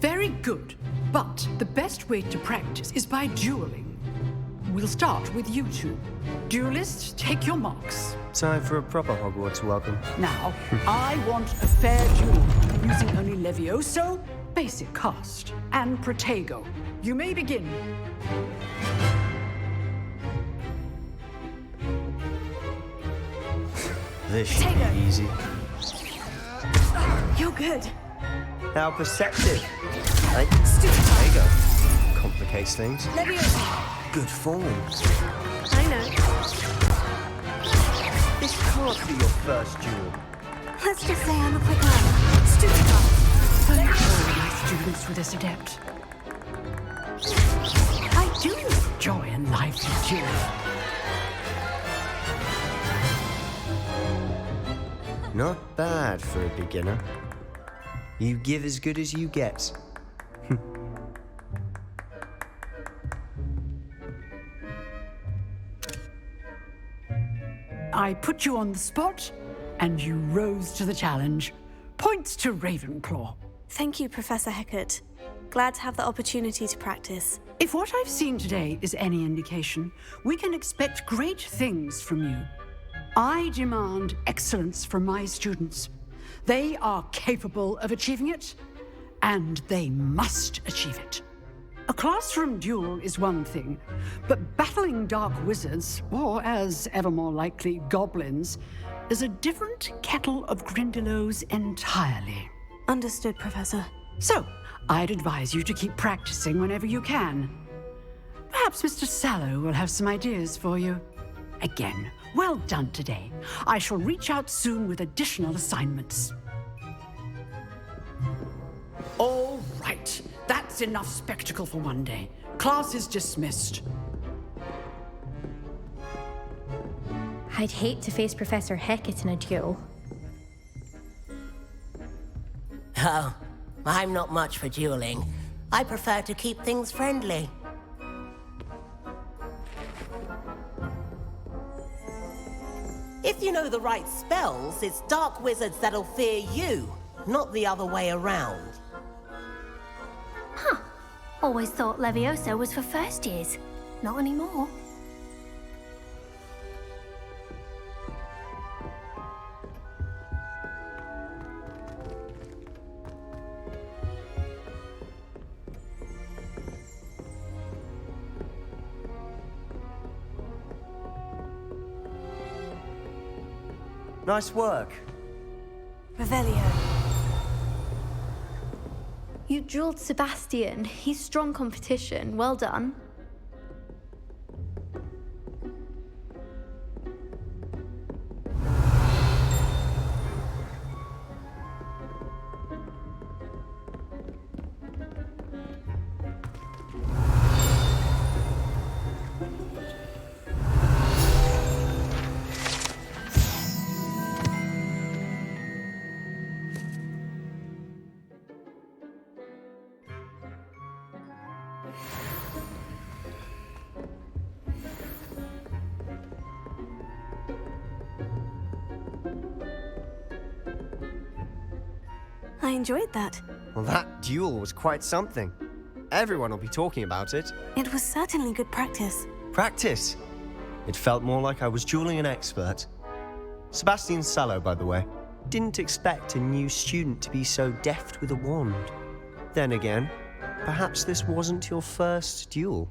Very good, but the best way to practice is by dueling. We'll start with you two. Duelists, take your marks. Time for a proper Hogwarts welcome. Now, I want a fair duel, using only Levioso, basic cast, and Protego. You may begin. This should be easy. You're good. How perceptive. There you go. Complicates things. Levioso. Good form. I know. This can't be your first duel. Let's just say I'm a quick learner. Stupid. Thank all my students for this adept. I do enjoy a lively duel. Not bad for a beginner. You give as good as you get. I put you on the spot, and you rose to the challenge. Points to Ravenclaw. Thank you, Professor Hecat. Glad to have the opportunity to practice. If what I've seen today is any indication, we can expect great things from you. I demand excellence from my students. They are capable of achieving it, and they must achieve it. A classroom duel is one thing, but battling dark wizards, or as ever more likely, goblins, is a different kettle of Grindylows entirely. Understood, Professor. So, I'd advise you to keep practicing whenever you can. Perhaps Mr. Sallow will have some ideas for you. Again, well done today. I shall reach out soon with additional assignments. All right. That's enough spectacle for one day. Class is dismissed. I'd hate to face Professor Hecat in a duel. Oh, I'm not much for dueling. I prefer to keep things friendly. If you know the right spells, it's dark wizards that'll fear you, not the other way around. Huh. Always thought Levioso was for first years. Not anymore. Nice work. Revelio. You dueled Sebastian. He's strong competition. Well done. I enjoyed that. Well, that duel was quite something. Everyone will be talking about it. It was certainly good practice. Practice? It felt more like I was dueling an expert. Sebastian Sallow, by the way. Didn't expect a new student to be so deft with a wand. Then again, perhaps this wasn't your first duel.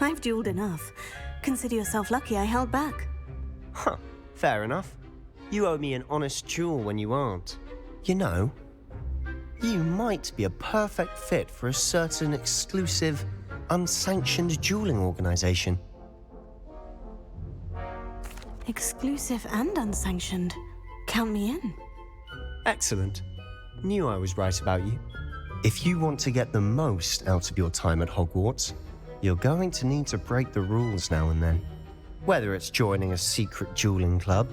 I've dueled enough. Consider yourself lucky I held back. Huh, fair enough. You owe me an honest duel when you aren't. You know, you might be a perfect fit for a certain exclusive, unsanctioned dueling organization. Exclusive and unsanctioned. Count me in. Excellent. Knew I was right about you. If you want to get the most out of your time at Hogwarts, you're going to need to break the rules now and then. Whether it's joining a secret dueling club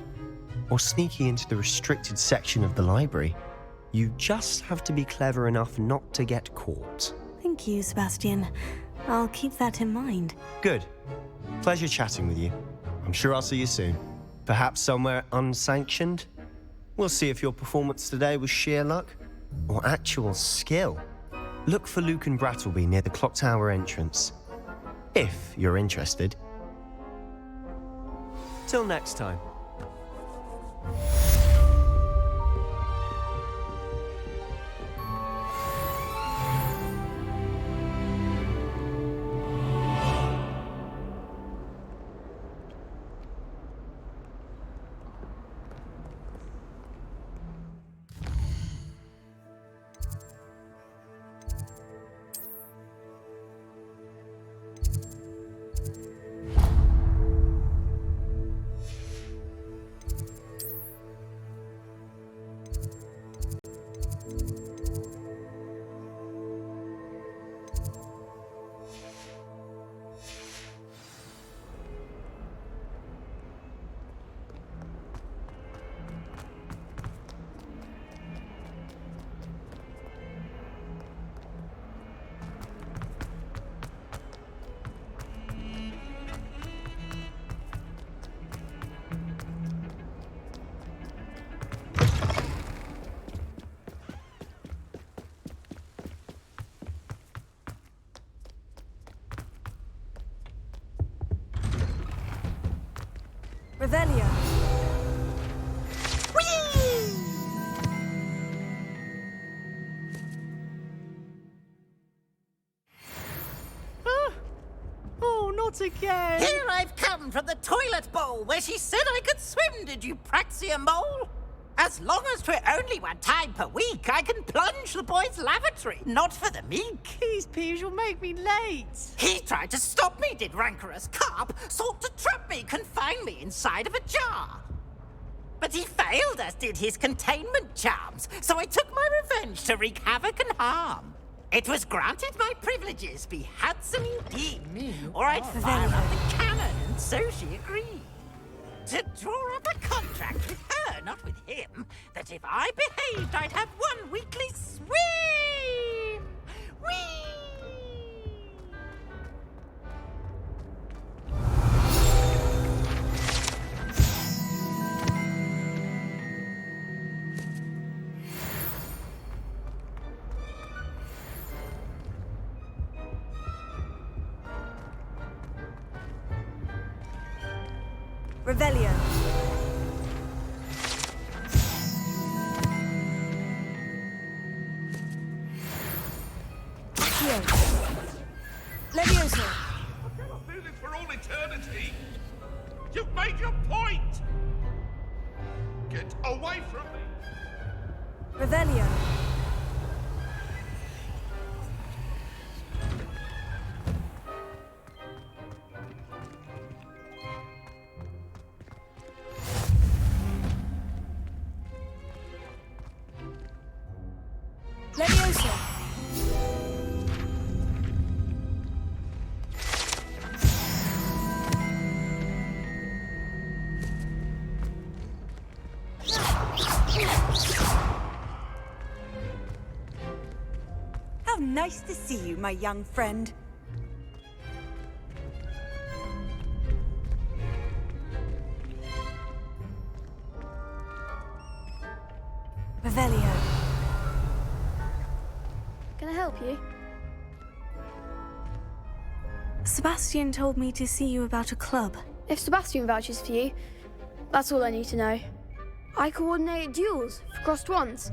or sneaking into the restricted section of the library, you just have to be clever enough not to get caught. Thank you, Sebastian. I'll keep that in mind. Good. Pleasure chatting with you. I'm sure I'll see you soon. Perhaps somewhere unsanctioned? We'll see if your performance today was sheer luck or actual skill. Look for Luke and Brattleby near the clock tower entrance, if you're interested. Till next time. Revelio. Oh, not again! Here I've come from the toilet bowl where she said I could swim, did you praxia mole? As long as 'twere only one time per week, I can plunge the boy's lavatory, not for the meek. These peas will make me late. He tried to stop me, did rancorous carp, sought to trap me, confine me inside of a jar. But he failed, as did his containment charms, so I took my revenge to wreak havoc and harm. It was granted my privileges be handsome indeed, or I'd fire up the cannon, and so she agreed. To draw up a contract with her, not with him, that if I behaved, I'd have one weekly swim! Whee! Revelio. Accio. Levioso. I cannot do this for all eternity. You've made your point. Get away from me. Revelio. Levioso. How nice to see you, my young friend. Revelio. Can I help you? Sebastian told me to see you about a club. If Sebastian vouches for you, that's all I need to know. I coordinate duels for crossed wands.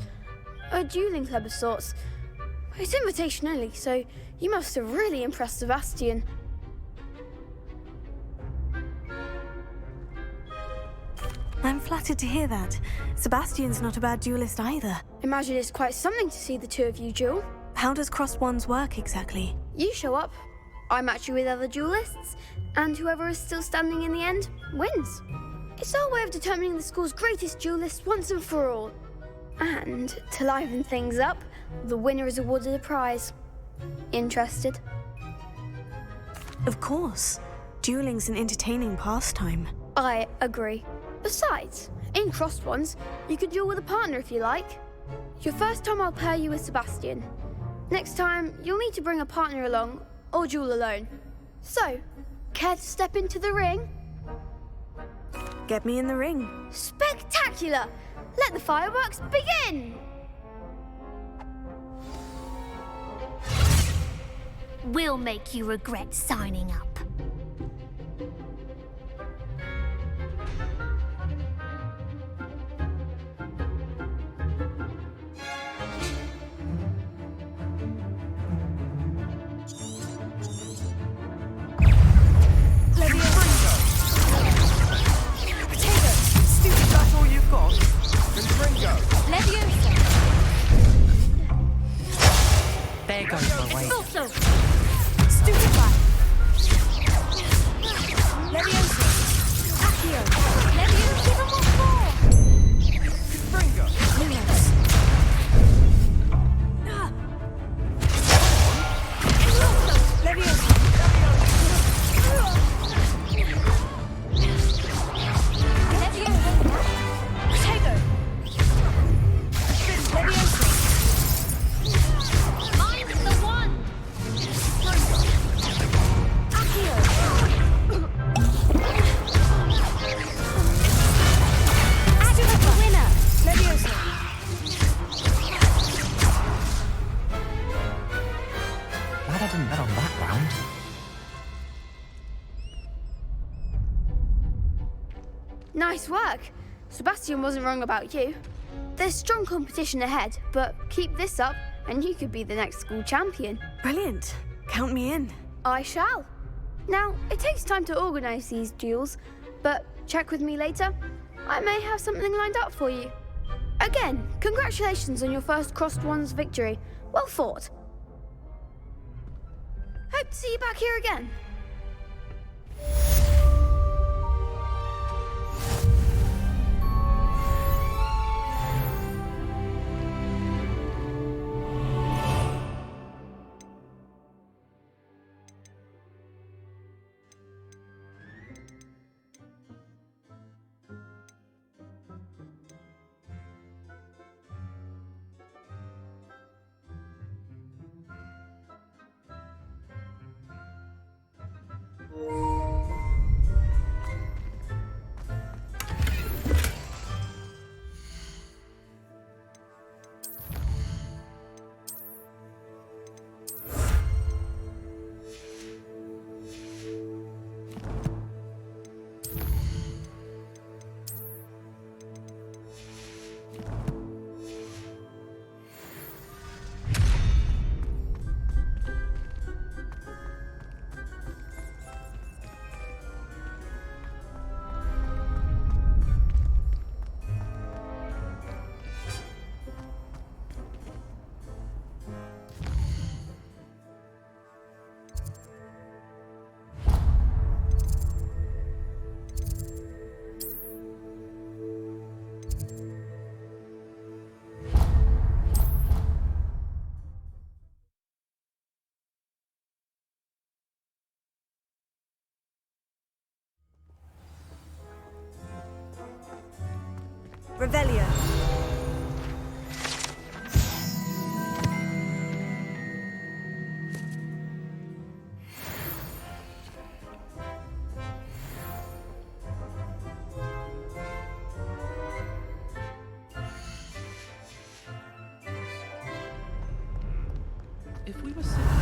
A dueling club of sorts. It's invitation only, so you must have really impressed Sebastian. I'm flattered to hear that. Sebastian's not a bad duelist either. Imagine it's quite something to see the two of you duel. How does crossed wands work exactly? You show up, I match you with other duelists, and whoever is still standing in the end wins. It's our way of determining the school's greatest duelist once and for all. And to liven things up, the winner is awarded a prize. Interested? Of course. Dueling's an entertaining pastime. I agree. Besides, in crossed ones, you could duel with a partner if you like. Your first time I'll pair you with Sebastian. Next time, you'll need to bring a partner along, or duel alone. So, care to step into the ring? Get me in the ring. Spectacular! Let the fireworks begin! We'll make you regret signing up. There goes my way. Also, Stupefy. Nice work. Sebastian wasn't wrong about you. There's strong competition ahead, but keep this up and you could be the next school champion. Brilliant. Count me in. I shall. Now, it takes time to organise these duels, but check with me later. I may have something lined up for you. Again, congratulations on your first Crossed Ones victory. Well fought. Hope to see you back here again. Revelio. If we were sitting